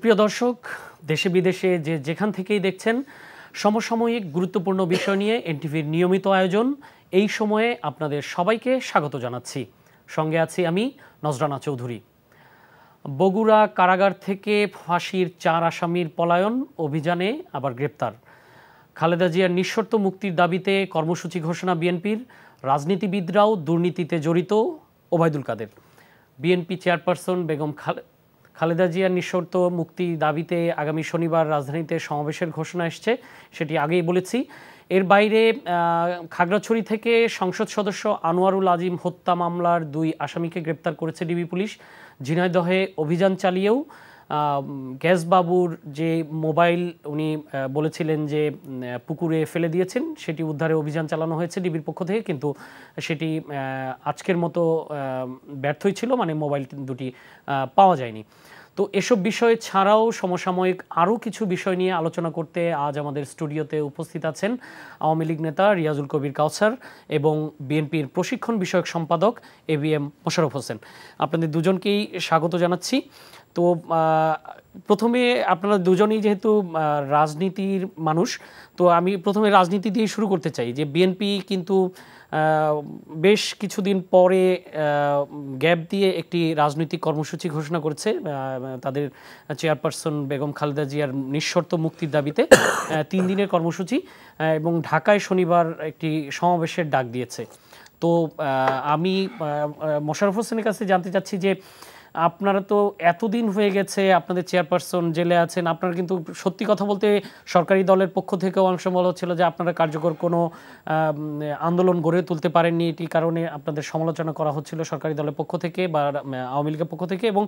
সুপ্রিয় দর্শক, দেশে বিদেশে যেখান থেকেই দেখছেন সমসাময়িক গুরুত্বপূর্ণ বিষয় নিয়ে এনটিভির নিয়মিত আয়োজন এই সময়ে আপনাদের সবাইকে স্বাগত জানাচ্ছি। সঙ্গে আছি আমি নজরানা চৌধুরী। বগুড়া কারাগার থেকে ফাঁসির 4 আসামির পলায়ন অভিযানে আবার গ্রেপ্তার। খালেদা জিয়ার নিঃশর্ত মুক্তির দাবিতে কর্মসূচি ঘোষণা বিএনপির। রাজনীতিবিদরাও দুর্নীতিতে জড়িত ওবায়দুল কাদের। বিএনপি চেয়ারপারসন বেগম খালেদা জিয়ার নিঃশর্ত মুক্তি দাবিতে আগামী শনিবার রাজধানীতে সমাবেশের ঘোষণা এসছে, সেটি আগেই বলেছি। এর বাইরে খাগড়াছড়ি থেকে সংসদ সদস্য আনোয়ারুল আজিম হত্যা মামলার 2 আসামিকে গ্রেপ্তার করেছে ডিবি পুলিশ। ঝিনাইদহে অভিযান চালিয়েও গ্যাসবাবুর যে মোবাইল উনি বলেছিলেন যে পুকুরে ফেলে দিয়েছেন, সেটি উদ্ধারে অভিযান চালানো হয়েছে ডিবির পক্ষ থেকে, কিন্তু সেটি আজকের মতো ব্যর্থই ছিল, মানে মোবাইল দুটি পাওয়া যায়নি। তো এসব বিষয় ছাড়াও সমসাময়িক আরও কিছু বিষয় নিয়ে আলোচনা করতে আজ আমাদের স্টুডিওতে উপস্থিত আছেন আওয়ামী লীগ নেতা রিয়াজুল কবির কাউসার এবং বিএনপির প্রশিক্ষণ বিষয়ক সম্পাদক এবিএম মোশাররফ হোসেন। আপনাদের দুজনকেই স্বাগত জানাচ্ছি। তো প্রথমে আপনারা দুজনেই যেহেতু রাজনীতির মানুষ, তো আমি প্রথমে রাজনীতি দিয়ে শুরু করতে চাই যে বিএনপি কিন্তু বেশ কিছুদিন পরে গ্যাপ দিয়ে একটি রাজনৈতিক কর্মসূচি ঘোষণা করেছে তাদের চেয়ারপারসন বেগম খালেদা জিয়ার নিঃশর্ত মুক্তির দাবিতে 3 দিনের কর্মসূচি, এবং ঢাকায় শনিবার একটি সমাবেশের ডাক দিয়েছে। তো আমি মোশাররফ হোসেনের কাছে জানতে চাচ্ছি যে আপনারা তো এতদিন হয়ে গেছে আপনাদের চেয়ারপারসন জেলে আছেন, আপনারা কিন্তু সত্যি কথা বলতে সরকারি দলের পক্ষ থেকেও অনেক সময় বলা হচ্ছিল যে আপনারা কার্যকর কোনো আন্দোলন গড়ে তুলতে পারেননি, এটি কারণে আপনাদের সমালোচনা করা হচ্ছিল সরকারি দলের পক্ষ থেকে বা আওয়ামী লীগের পক্ষ থেকে, এবং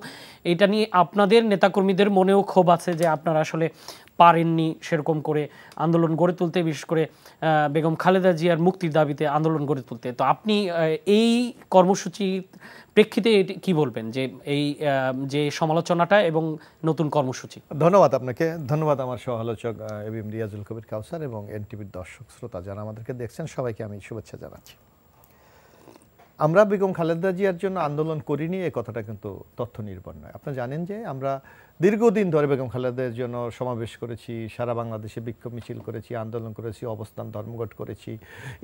এটা নিয়ে আপনাদের নেতাকর্মীদের মনেও ক্ষোভ আছে যে আপনারা আসলে পারেননি সেরকম করে আন্দোলন গড়ে তুলতে, বিশেষ করে বেগম খালেদা জিয়ার মুক্তির দাবিতে আন্দোলন গড়ে তুলতে। তো আপনি এই কর্মসূচির প্রেক্ষিতে কি বলবেন যে এই যে সমালোচনাটা এবং নতুন কর্মসূচি? ধন্যবাদ আপনাকে, ধন্যবাদ আমার সহ-আলোচক এবিএম রিয়াজুল কবির কাউসার এবং এনটিভির দর্শক শ্রোতা যারা আমাদেরকে দেখছেন, সবাইকে আমি শুভেচ্ছা জানাচ্ছি। আমরা বেগম খালেদা জিয়ার জন্য আন্দোলন করিনি, এই কথাটা কিন্তু তথ্য নির্ভর নয়। আপনারা জানেন যে আমরা দীর্ঘদিন ধরে বেগম খালেদার জন্য সমাবেশ করেছি, সারা বাংলাদেশে বিক্ষোভ মিছিল করেছি, আন্দোলন করেছি, অবস্থান ধর্মঘট করেছি,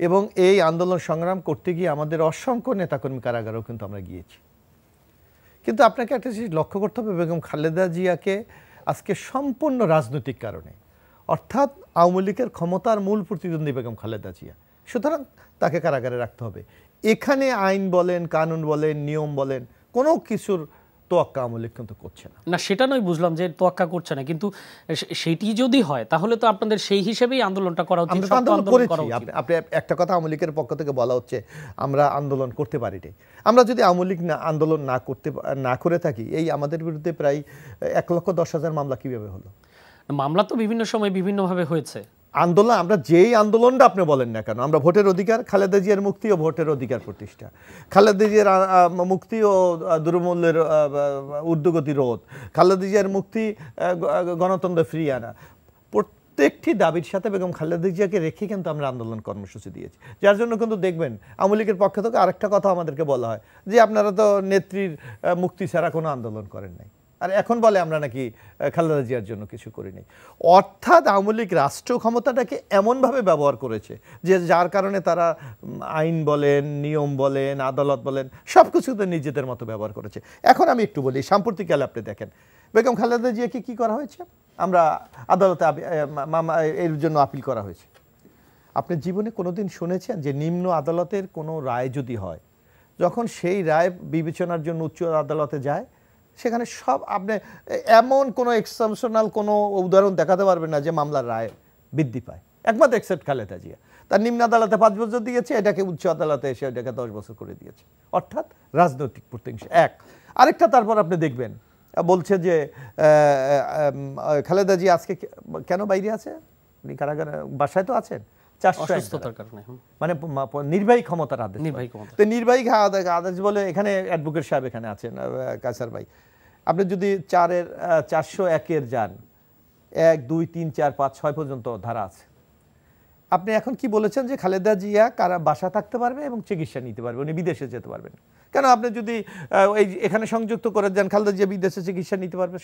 এবং এই আন্দোলন সংগ্রাম করতে গিয়ে আমাদের অসংখ্য নেতাকর্মী কারাগারেও কিন্তু আমরা গিয়েছি। কিন্তু আপনাকে একটা জিনিস লক্ষ্য করতে হবে, বেগম খালেদা জিয়াকে আজকে সম্পূর্ণ রাজনৈতিক কারণে, অর্থাৎ আওয়ামী লীগের ক্ষমতার মূল প্রতিদ্বন্দ্বী বেগম খালেদা জিয়া, সুতরাং তাকে কারাগারে রাখতে হবে। এখানে আইন বলেন, কানুন বলেন, নিয়ম বলেন, কোনো কিছুর তোয়াক্কা আওয়ামী লীগ কিন্তু করছে না। না, সেটা নয়, বুঝলাম যে তোয়াক্কা করছে না, কিন্তু সেটি যদি হয় তাহলে তো আপনাদের সেই হিসেবেই আন্দোলনটা করা উচিত। আপনি একটা কথা আওয়ামী লীগের পক্ষ থেকে বলা হচ্ছে আমরা আন্দোলন করতে পারি নাই। আমরা যদি আওয়ামী লীগ আন্দোলন না করে থাকি, এই আমাদের বিরুদ্ধে প্রায় 1,10,000 মামলা কিভাবে হলো? মামলা তো বিভিন্ন সময় বিভিন্নভাবে হয়েছে। আন্দোলন, আমরা যেই আন্দোলনটা আপনি বলেন না কেন, আমরা ভোটের অধিকার, খালেদা জিয়ার মুক্তি ও ভোটের অধিকার প্রতিষ্ঠা, খালেদা জিয়ার মুক্তি ও দুর্মূল্যের ঊর্ধ্বগতি রোধ, খালেদা জিয়ার মুক্তি, গণতন্ত্র ফিরিয়ে আনা, প্রত্যেকটি দাবির সাথে বেগম খালেদা জিয়াকে রেখে কিন্তু আমরা আন্দোলন কর্মসূচি দিয়েছি। যার জন্য কিন্তু দেখবেন আওয়ামী লীগের পক্ষ থেকে আরেকটা কথা আমাদেরকে বলা হয় যে আপনারা তো নেত্রীর মুক্তি ছাড়া কোনো আন্দোলন করেন নাই, আর এখন বলে আমরা নাকি খালেদা জিয়ার জন্য কিছু করিনি। অর্থাৎ আওয়ামী লীগ রাষ্ট্র ক্ষমতাটাকে এমনভাবে ব্যবহার করেছে যে যার কারণে তারা আইন বলেন, নিয়ম বলেন, আদালত বলেন, সব কিছুতে নিজেদের মতো ব্যবহার করেছে। এখন আমি একটু বলি, সাম্প্রতিককালে আপনি দেখেন বেগম খালেদা জিয়াকে কী করা হয়েছে, আমরা আদালতে এর জন্য আপিল করা হয়েছে। আপনি জীবনে কোনোদিন শুনেছেন যে নিম্ন আদালতের কোনো রায় যদি হয়, যখন সেই রায় বিবেচনার জন্য উচ্চ আদালতে যায়, সেখানে সব আপনি এমন কোনো এক্সেপশনাল কোনো উদাহরণ দেখাতে পারবেন না যে মামলার রায় বৃদ্ধি পায়, একমাত্র এক্সেপ্ট খালেদা জিয়া। তার নিম্ন আদালতে 5 বছর দিয়েছে, এটাকে উচ্চ আদালতে এসে এটাকে 10 বছর করে দিয়েছে। অর্থাৎ রাজনৈতিক প্রতিহিংসা এক। আরেকটা, তারপর আপনি দেখবেন বলছে যে খালেদা জিয়া আজকে কেন বাইরে আছে, উনি কারাগারে, বাসায় তো আছেন, মানে নির্বাহী ক্ষমতার আদেশ। তো নির্বাহী আদেশ বলে এখানে অ্যাডভোকেট সাহেব এখানে আছেন, কায়সার ভাই, আপনি যদি 401 যান, 1, 2, 3, 4, 5, 6 পর্যন্ত ধারা আছে। আপনি এখন কি বলেছেন যে খালেদা জিয়া বাসা থাকতে পারবে এবং চিকিৎসা নিতে পারবে, উনি বিদেশে যেতে পারবেন। কেন আপনি যদি এই এখানে সংযুক্ত করে দেন খালেদা জিয়া বিদেশে চিকিৎসা নিতে পারবে,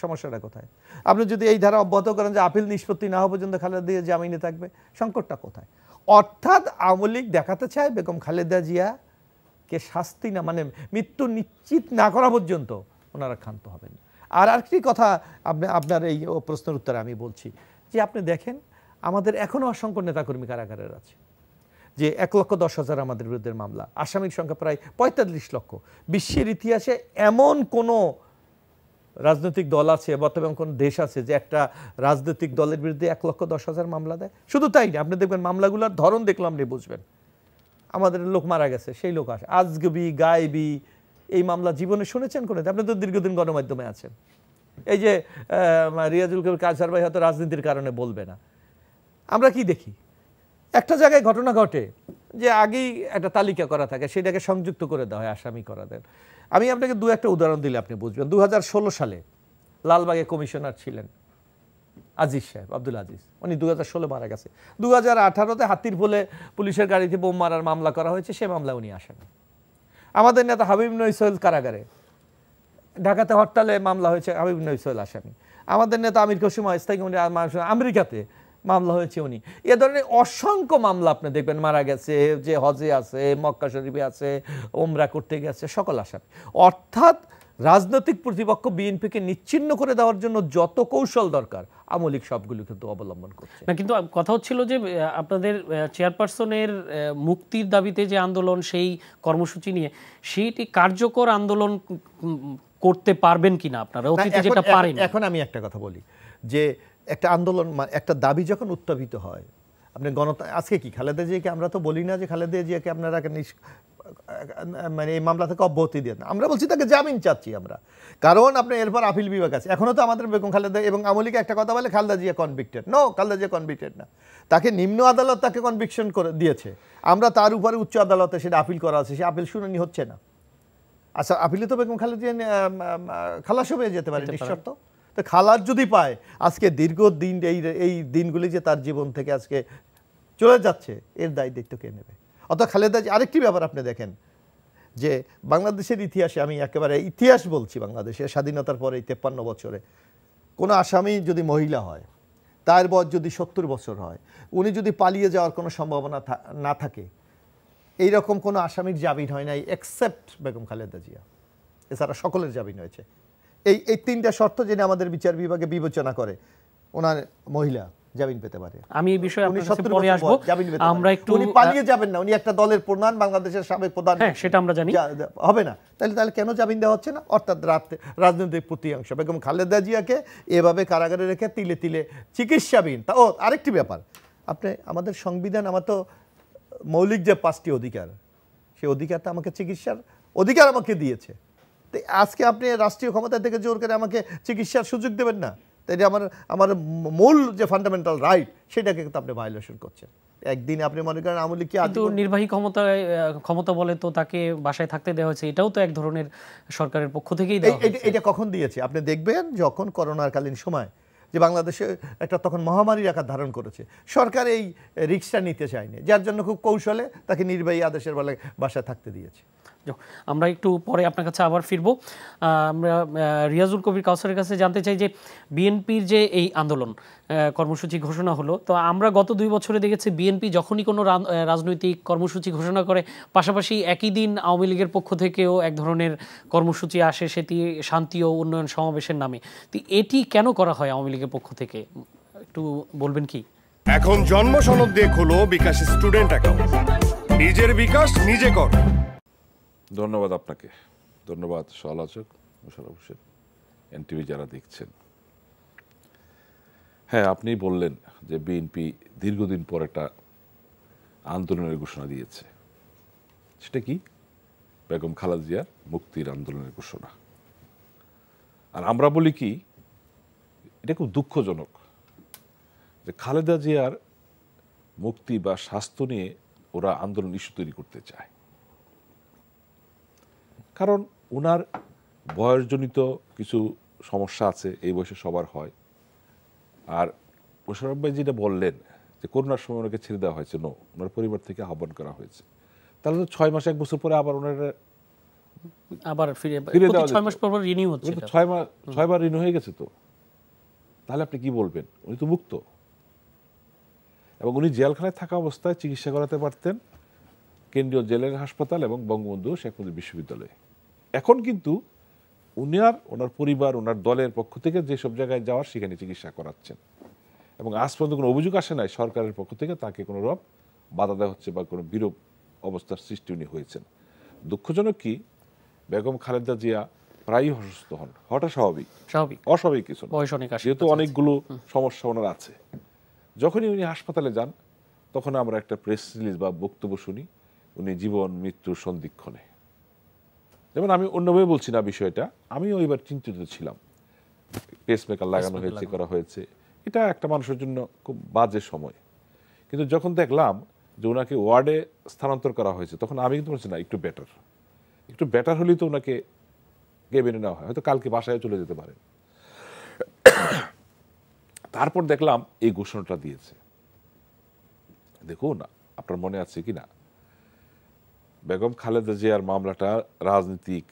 সমস্যাটা কোথায়? আপনি যদি এই ধারা অব্যাহত করেন যে আপিল নিষ্পত্তি না হওয়া পর্যন্ত খালেদা জিয়া জামিনে থাকবে, সংকটটা কোথায়? অর্থাৎ আওয়ামী লীগ দেখাতে চায় বেগম খালেদা জিয়াকে শাস্তি না, মানে মৃত্যু নিশ্চিত না করা পর্যন্ত ওনারা ক্ষান্ত হবেন। আর আরেকটি কথা আপনার এই প্রশ্নের উত্তরে আমি বলছি যে আপনি দেখেন আমাদের এখনও অসংখ্য নেতাকর্মী কারাগারের আছে, যে 1,10,000 আমাদের বিরুদ্ধে মামলা, আসামির সংখ্যা প্রায় 45 লক্ষ। বিশ্বের ইতিহাসে এমন কোনো রাজনৈতিক দল আছে বা তবে কোন দেশ আছে যে একটা রাজনৈতিক দলের বিরুদ্ধে 1,10,000 মামলা দেয়? শুধু তাই না, আপনি দেখবেন মামলাগুলোর ধরন দেখলাম আপনি বুঝবেন। আমাদের লোক মারা গেছে, সেই লোক আসে আজগবি গায়েবি, এই মামলা জীবনে শুনেছেন কোনো? আপনি তো দীর্ঘদিন গণমাধ্যমে আছেন। এই যে রিয়াজুল কবির কায়সার ভাই হয়তো রাজনীতির কারণে বলবে না, আমরা কি দেখি একটা জায়গায় ঘটনা ঘটে যে আগেই একটা তালিকা করা থাকে, সেটাকে সংযুক্ত করে দেওয়া হয়, আসামি করা দেন। আমি আপনাকে দু একটা উদাহরণ দিলে আপনি বুঝবেন। 2016 সালে লালবাগে কমিশনার ছিলেন আজিজ সাহেব, আব্দুল আজিজ, উনি 2016 মারা গেছে। 2018-তে হাতির পোলে পুলিশের গাড়িতে বোম মারার মামলা করা হয়েছে, সে মামলা উনি আসামি। আমাদের নেতা হাবিব নইসল কারাগারে, ঢাকাতে হরতালে মামলা হয়েছে, হাবিব নইসল আসামি। আমাদের নেতা আমির খসরু স্থায়ী আমেরিকাতে মামলা হয়েছে, উনি। এ ধরনের অসংখ্য মামলা আপনি দেখবেন, মারা গেছে, যে হজে আছে, মক্কা শরীফে আছে, ওমরা করতে গেছে, সকল আসামি। অর্থাৎ রাজনৈতিক প্রতিপক্ষ বিএনপিকে নিচ্ছিন্ন করে দেওয়ার জন্য যত কৌশল দরকার আওয়ামী লীগ সবগুলো কিন্তু অবলম্বন করছে না। কিন্তু কথা হচ্ছিল যে আপনাদের চেয়ারপারসনের মুক্তির দাবিতে যে আন্দোলন, সেই কর্মসূচি নিয়ে সেইটি কার্যকর আন্দোলন করতে পারবেন কিনা আপনারা, অতীতে যেটা পারেন। এখন আমি একটা কথা বলি যে একটা আন্দোলন, একটা দাবি যখন উত্থাপিত হয়, আপনি আজকে কি খালেদা জিয়াকে আমরা তো বলি না যে খালেদা জিয়াকে আপনারা মানে এই মামলা থেকে অব্যাহতি দেন, আমরা বলছি তাকে জামিন চাচ্ছি আমরা, কারণ আপনি এরপর আপিল বিভাগ আছে। এখনো তো আমাদের বেগম খালেদা এবং আওয়ামী লীগ একটা কথা বলে Khaleda Zia convicted, no, Khaleda Zia convicted না, তাকে নিম্ন আদালত তাকে কনভিকশন করে দিয়েছে, আমরা তার উপরে উচ্চ আদালতে সেটা আপিল করা আছে, সে আপিল শুনানি হচ্ছে না। আচ্ছা, আপিলে তো বেগম খালেদা জিয়া খালাস হয়ে যেতে পারে নিঃশর্ত। তো খালাস যদি পায়, আজকে দীর্ঘদিন এই দিনগুলি যে তার জীবন থেকে আজকে চলে যাচ্ছে, এর দায়িত্ব কে নেবে? অর্থাৎ খালেদা জিয়া, আরেকটি ব্যাপার আপনি দেখেন যে বাংলাদেশের ইতিহাসে, আমি একেবারে ইতিহাস বলছি, বাংলাদেশের স্বাধীনতার পরে 53 বছরে কোনো আসামি যদি মহিলা হয়, তার বয়স যদি 70 বছর হয়, উনি যদি পালিয়ে যাওয়ার কোনো সম্ভাবনা না থাকে, এইরকম কোনো আসামির জামিন হয় নাই এক্সেপ্ট বেগম খালেদা জিয়া, এছাড়া সকলের জামিন হয়েছে। এই তিনটা শর্ত যেটা আমাদের বিচার বিভাগে বিবেচনা করে, ওনার মহিলা জামিন পেতে পারে। আমি এই বিষয়ে আপনার কাছে পরে আসব। আমরা একটু, উনি পালিয়ে যাবেন না, উনি একটা দলের প্রধান, বাংলাদেশের সাবেক প্রধান, হ্যাঁ সেটা আমরা জানি, হবে না। তাহলে কেন জামিন দেওয়া হচ্ছে না? অর্থাৎ রাজনৈতিক প্রতিহিংসা। বেগম খালেদা জিয়াকে এভাবে কারাগারে রেখে তিলে তিলে চিকিৎসাবিহীন। ও আরেকটি ব্যাপার, আপনি আমাদের সংবিধান, আমার তো মৌলিক যে 5টি অধিকার, সেই অধিকারটা আমাকে, চিকিৎসার অধিকার আমাকে দিয়েছে। তো আজকে আপনি রাষ্ট্রীয় ক্ষমতা থেকে জোর করে আমাকে চিকিৎসার সুযোগ দেবেন না, তাই আমার মূল যে ফান্ডামেন্টাল রাইট, সেটাকে কিন্তু আপনি ভায়োলেশন করছেন। একদিন আপনি মনে করেন আওয়ামী লীগ, কিন্তু নির্বাহী ক্ষমতা বলে তো তাকে বাসায় থাকতে দেওয়া হয়েছে, এটাও তো এক ধরনের সরকারের পক্ষ থেকেই দেওয়া হয়েছে। এটা কখন দিয়েছে? আপনি দেখবেন যখন করোনার কালীন সময় যে বাংলাদেশে একটা তখন মহামারীর আকার ধারণ করেছে, সরকার এই রিস্কটা নিতে চায়নি, যার জন্য খুব কৌশলে তাকে নির্বাহী আদেশের বলে বাসায় থাকতে দিয়েছে। আমরা একটু পরে আপনার কাছে আবার ফিরবো। আমরা রিয়াজুল কবির কাউসারের কাছে জানতে চাই যে বিএনপির যে এই আন্দোলন কর্মসূচি ঘোষণা হলো, তো আমরা গত 2 বছরে দেখেছি বিএনপি যখনই কোনো রাজনৈতিক কর্মসূচি ঘোষণা করে, পাশাপাশি একই দিন আওয়ামী লীগের পক্ষ থেকেও এক ধরনের কর্মসূচি আসে, সেটি শান্তি ও উন্নয়ন সমাবেশের নামে। তো এটি কেন করা হয় আওয়ামী লীগের পক্ষ থেকে, একটু বলবেন কি? এখন জন্ম সনদ দিয়ে খোলো বিকাশ স্টুডেন্ট অ্যাকাউন্ট, নিজের বিকাশ নিজে কর। ধন্যবাদ আপনাকে, ধন্যবাদ সমালোচক মোশাররফ হোসেন, এনটিভি যারা দেখছেন। হ্যাঁ, আপনি বললেন যে বিএনপি দীর্ঘদিন পর একটা আন্দোলনের ঘোষণা দিয়েছে। সেটা কি? বেগম খালেদা জিয়ার মুক্তির আন্দোলনের ঘোষণা। আর আমরা বলি কি, এটা খুব দুঃখজনক যে খালেদা জিয়ার মুক্তি বা স্বাস্থ্য নিয়ে ওরা আন্দোলন ইস্যু তৈরি করতে চায়। কারণ ওনার বয়সজনিত কিছু সমস্যা আছে, এই বয়সে সবার হয়। আর মোশাররফ ভাই যেটা বললেন যে করোনার সময় ওনাকে ছেড়ে দেওয়া হয়েছে, ওনার পরিবার থেকে আহ্বান করা হয়েছে, তাহলে তো 6 মাস 1 বছর পরে আবার ওনার আবার ফিরে ফিরে দেওয়া 6 মাস পর পর রিনিউ হচ্ছে তো এটা। 6বার রিনিউ হয়ে গেছে তো, তাহলে আপনি কি বলবেন? উনি তো মুক্ত, এবং উনি জেলখানায় থাকা অবস্থায় চিকিৎসা করাতে পারতেন কেন্দ্রীয় জেলের হাসপাতাল এবং বঙ্গবন্ধু শেখ মুজিব বিশ্ববিদ্যালয়ে। এখন কিন্তু উনি আর ওনার পরিবার, ওনার দলের পক্ষ থেকে যেসব জায়গায় যাওয়ার সেখানে চিকিৎসা করাচ্ছেন, এবং আজ পর্যন্ত কোনো অভিযোগ আসে নাই সরকারের পক্ষ থেকে তাকে কোনো রকম বাধা দেওয়া হচ্ছে বা কোনো বিরূপ অবস্থার সৃষ্টি উনি হয়েছেন। দুঃখজনক কি, বেগম খালেদা জিয়া প্রায়ই অসুস্থ হন, হঠাৎ স্বাভাবিক, অস্বাভাবিক কিছু না, বয়স অনেক, যেহেতু অনেকগুলো সমস্যা ওনার আছে। যখনই উনি হাসপাতালে যান তখন আমরা একটা প্রেস রিলিজ বা বক্তব্য শুনি উনি জীবন মৃত্যুর সন্ধিক্ষণে। যেমন আমি অন্যভাবে বলছি না বিষয়টা, আমি ওইবার চিন্তিত ছিলাম, পেসমেকার লাগানো হয়েছে, করা হয়েছে, এটা একটা মানুষের জন্য খুব বাজে সময়। কিন্তু যখন দেখলাম যে ওনাকে ওয়ার্ডে স্থানান্তর করা হয়েছে তখন আমি কিন্তু বলছি না, একটু বেটার হলেই তো ওনাকে কেবিনে নেওয়া হয়, হয়তো কালকে বাসায় চলে যেতে পারেন। তারপর দেখলাম এই ঘোষণাটা দিয়েছে। দেখুন, আপনার মনে আছে কি না, বেগম খালেদা জিয়ার মামলাটা রাজনীতিক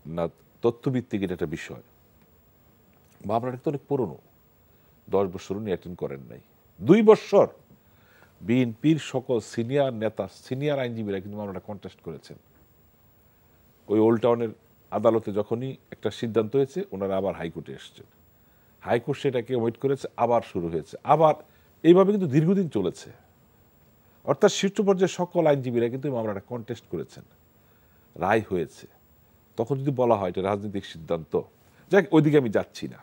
না তথ্যভিত্তিক এটা একটা বিষয়। মামলাটা তো অনেক পুরনো, 10 বছর উনি অ্যাটেন্ড করেন নাই। 2 বছর বিএনপির সকল সিনিয়র নেতা, সিনিয়র আইনজীবীরা কিন্তু মামলাটা কন্টেস্ট করেছেন। ওই ওল্ড টাউনের আদালতে যখনই একটা সিদ্ধান্ত হয়েছে ওনারা আবার হাইকোর্টে এসেছেন, হাইকোর্ট সেটাকে ওয়েট করেছে, আবার শুরু হয়েছে, আবার এইভাবে কিন্তু দীর্ঘদিন চলেছে। অর্থাৎ শীর্ষ পর্যায়ে সকল আইনজীবীরা কিন্তু এই মামলাটা কন্টেস্ট করেছেন, রায় হয়েছে। তখন যদি বলা হয় এটা রাজনৈতিক সিদ্ধান্ত, যাক ওইদিকে আমি যাচ্ছি না।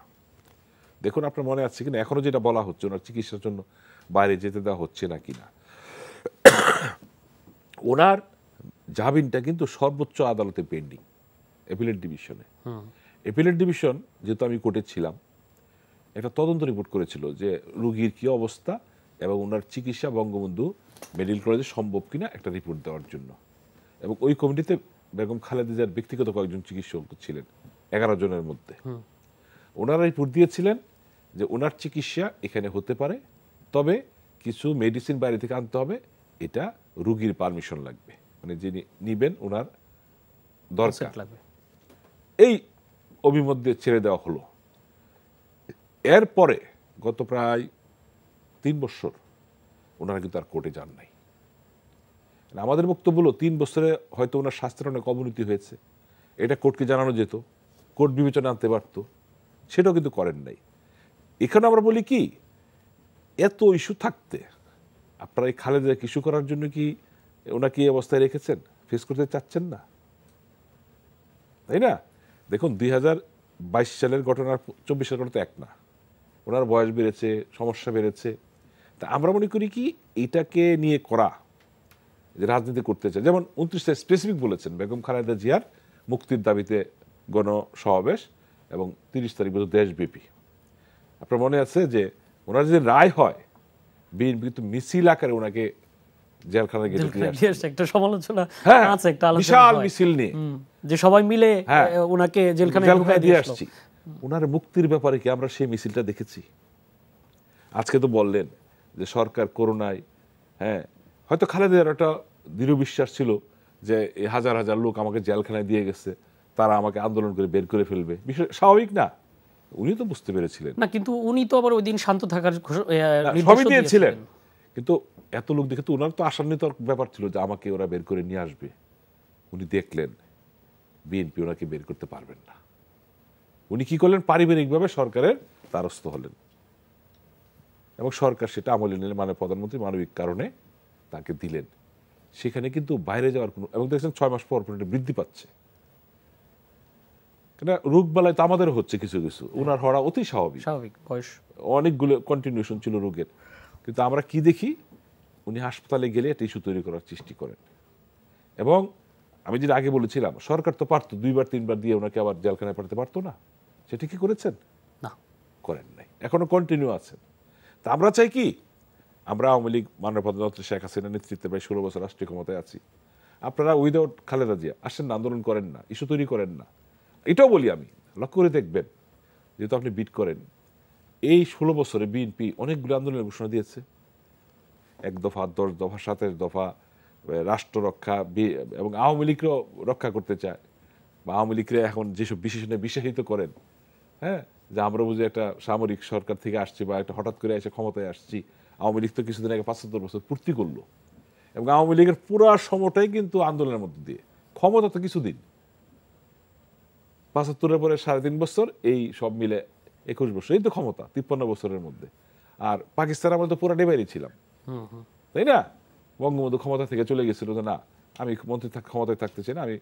দেখুন, আপনার মনে আছে কিনা, এখনো যেটা বলা হচ্ছে ওনার চিকিৎসার জন্য বাইরে যেতে দেওয়া হচ্ছে না কিনা। ওনার জামিনটা কিন্তু সর্বোচ্চ আদালতে পেন্ডিং, অ্যাপিলেট ডিভিশনে। অ্যাপিলেট ডিভিশন, যেহেতু আমি কোর্টে ছিলাম, একটা তদন্ত রিপোর্ট করেছিল যে রুগীর কি অবস্থা এবং ওনার চিকিৎসা বঙ্গবন্ধু মেডিকেল কলেজে সম্ভব কিনা একটা রিপোর্ট দেওয়ার জন্য। এবং ওই কমিটিতে বেগম খালেদা জিয়ার ব্যক্তিগত কয়েকজন চিকিৎসক ছিলেন 11 জনের মধ্যে। ওনারা রিপোর্ট দিয়েছিলেন যে ওনার চিকিৎসা এখানে হতে পারে, তবে কিছু মেডিসিন বাইরে থেকে আনতে হবে, এটা রুগীর পারমিশন লাগবে, মানে যিনি নিবেন ওনার দরকার লাগবে। এই অভিমত দিয়ে ছেড়ে দেওয়া হলো। এরপরে গত প্রায় 3 বছর ওনারা কিন্তু আর কোর্টে যান নাই। আমাদের বক্তব্য হলো 3 বছরে হয়তো ওনার স্বাস্থ্যের অনেক অবনতি হয়েছে, এটা কোর্টকে জানানো যেত, কোর্ট বিবেচনা আনতে পারত, সেটাও কিন্তু করেন নাই। এখানে আমরা বলি কি, এত ইস্যু থাকতে আপনারা এই খালেদাকে ইস্যু করার জন্য কি ওনাকে এই অবস্থায় রেখেছেন, ফেস করতে চাচ্ছেন না, তাই না? দেখুন, 2022 সালের ঘটনার 24 সালের ঘটনা তো এক না, ওনার বয়স বেড়েছে, সমস্যা বেড়েছে। তা আমরা মনে করি কি, এটাকে নিয়ে করা যে রাজনীতি করতে চায়, যেমন 29 স্পেসিফিক বলেছেন বেগম খালেদা জিয়ার মুক্তির দাবিতে গণসমাবেশ এবং 30 তারিখ পর্যন্ত দেশব্যাপী। আপনার মনে আছে যে ওনার যদি রায় হয়, বিএনপি কিন্তু মিছিল আকারে ওনাকে জেলখানায় একটা সমালোচনা আছে, একটা বিশাল মিছিল নিয়ে যে সবাই মিলে ওনাকে জেলখানায় দিয়ে আসছি। ওনার মুক্তির ব্যাপারে কি আমরা সেই মিছিলটা দেখেছি? আজকে তো বললেন যে সরকার করোনায়, হয়তো খালেদার একটা দৃঢ় বিশ্বাস ছিল যে হাজার হাজার লোক আমাকে জেলখানায় দিয়ে গেছে, তারা আমাকে আন্দোলন করে বের করে ফেলবে, বিষয় স্বাভাবিক না, উনি তো বুঝতে পেরেছিলেন না। কিন্তু উনি তো আবার ওই দিন শান্ত থাকার সবই দিয়েছিলেন, কিন্তু এত লোক দেখে তো ওনার তো আশান্বিত ব্যাপার ছিল যে আমাকে ওরা বের করে নিয়ে আসবে। উনি দেখলেন বিএনপি ওনাকে বের করতে পারবেন না, উনি কি করলেন, পারিবারিকভাবে সরকারের দ্বারস্থ হলেন এবং সরকার সেটা আমলে নিলেন, মানে প্রধানমন্ত্রী মানবিক কারণে তাকে দিলেন। সেখানে কিন্তু বাইরে যাওয়ার কোনো, এবং দেখছেন 6 মাস পর এটা বৃদ্ধি পাচ্ছে, কেন রোগ বালাই তো আমাদেরও হচ্ছে কিছু কিছু, ওনার হওয়া অতি স্বাভাবিক, বয়স অনেকগুলো কন্টিনিউশন ছিল রোগের। কিন্তু আমরা কি দেখি, উনি হাসপাতালে গেলে একটা ইস্যু তৈরি করার চেষ্টা করেন। এবং আমি যেটা আগে বলেছিলাম, সরকার তো পারতো 2বার 3বার দিয়ে ওনাকে আবার জেলখানায় পাঠাতে পারতো না, সেটা কি করেছেন? না, করেন নাই, এখনো কন্টিনিউ আছেন। তা আমরা চাই কি, আমরা আওয়ামী লীগ মাননীয় প্রধানমন্ত্রী শেখ হাসিনার নেতৃত্বে প্রায় 16 বছর রাষ্ট্রীয় ক্ষমতায় আছি, আপনারা উইদাউট খালেদা জিয়া আসেন না, আন্দোলন করেন না, ইস্যু তৈরি করেন না। এটাও বলি আমি, লক্ষ্য করে দেখবেন, যেহেতু আপনি বিট করেন, এই 16 বছরে বিএনপি অনেকগুলো আন্দোলনের ঘোষণা দিয়েছে, 1 দফা, 10 দফা, 27 দফা, রাষ্ট্র রক্ষা, এবং আওয়ামী লীগকেও রক্ষা করতে চায়, বা আওয়ামী লীগরা এখন যেসব বিশেষণে বিশেষিত করেন, হ্যাঁ, যে আমরা বুঝি একটা সামরিক সরকার থেকে আসছি বা একটা হঠাৎ করে এসে ক্ষমতায় আসছি। আওয়ামী লীগ তো কিছুদিন আগে 75 বছর পূর্তি করলো, এবং আওয়ামী লীগের পুরো সময়টাই কিন্তু আন্দোলনের মধ্যে দিয়ে, ক্ষমতা তো কিছুদিন, 75-এর পরে 3.5 বছর, এই সব মিলে 21 বছর, এই তো ক্ষমতা 53 বছরের মধ্যে। আর পাকিস্তান আমরা তো পুরাটাই বাইরে ছিলাম, তাই না? বঙ্গবন্ধু ক্ষমতা থেকে চলে গেছিল যে না, আমি মন্ত্রী ক্ষমতায় থাকতে চাই না, আমি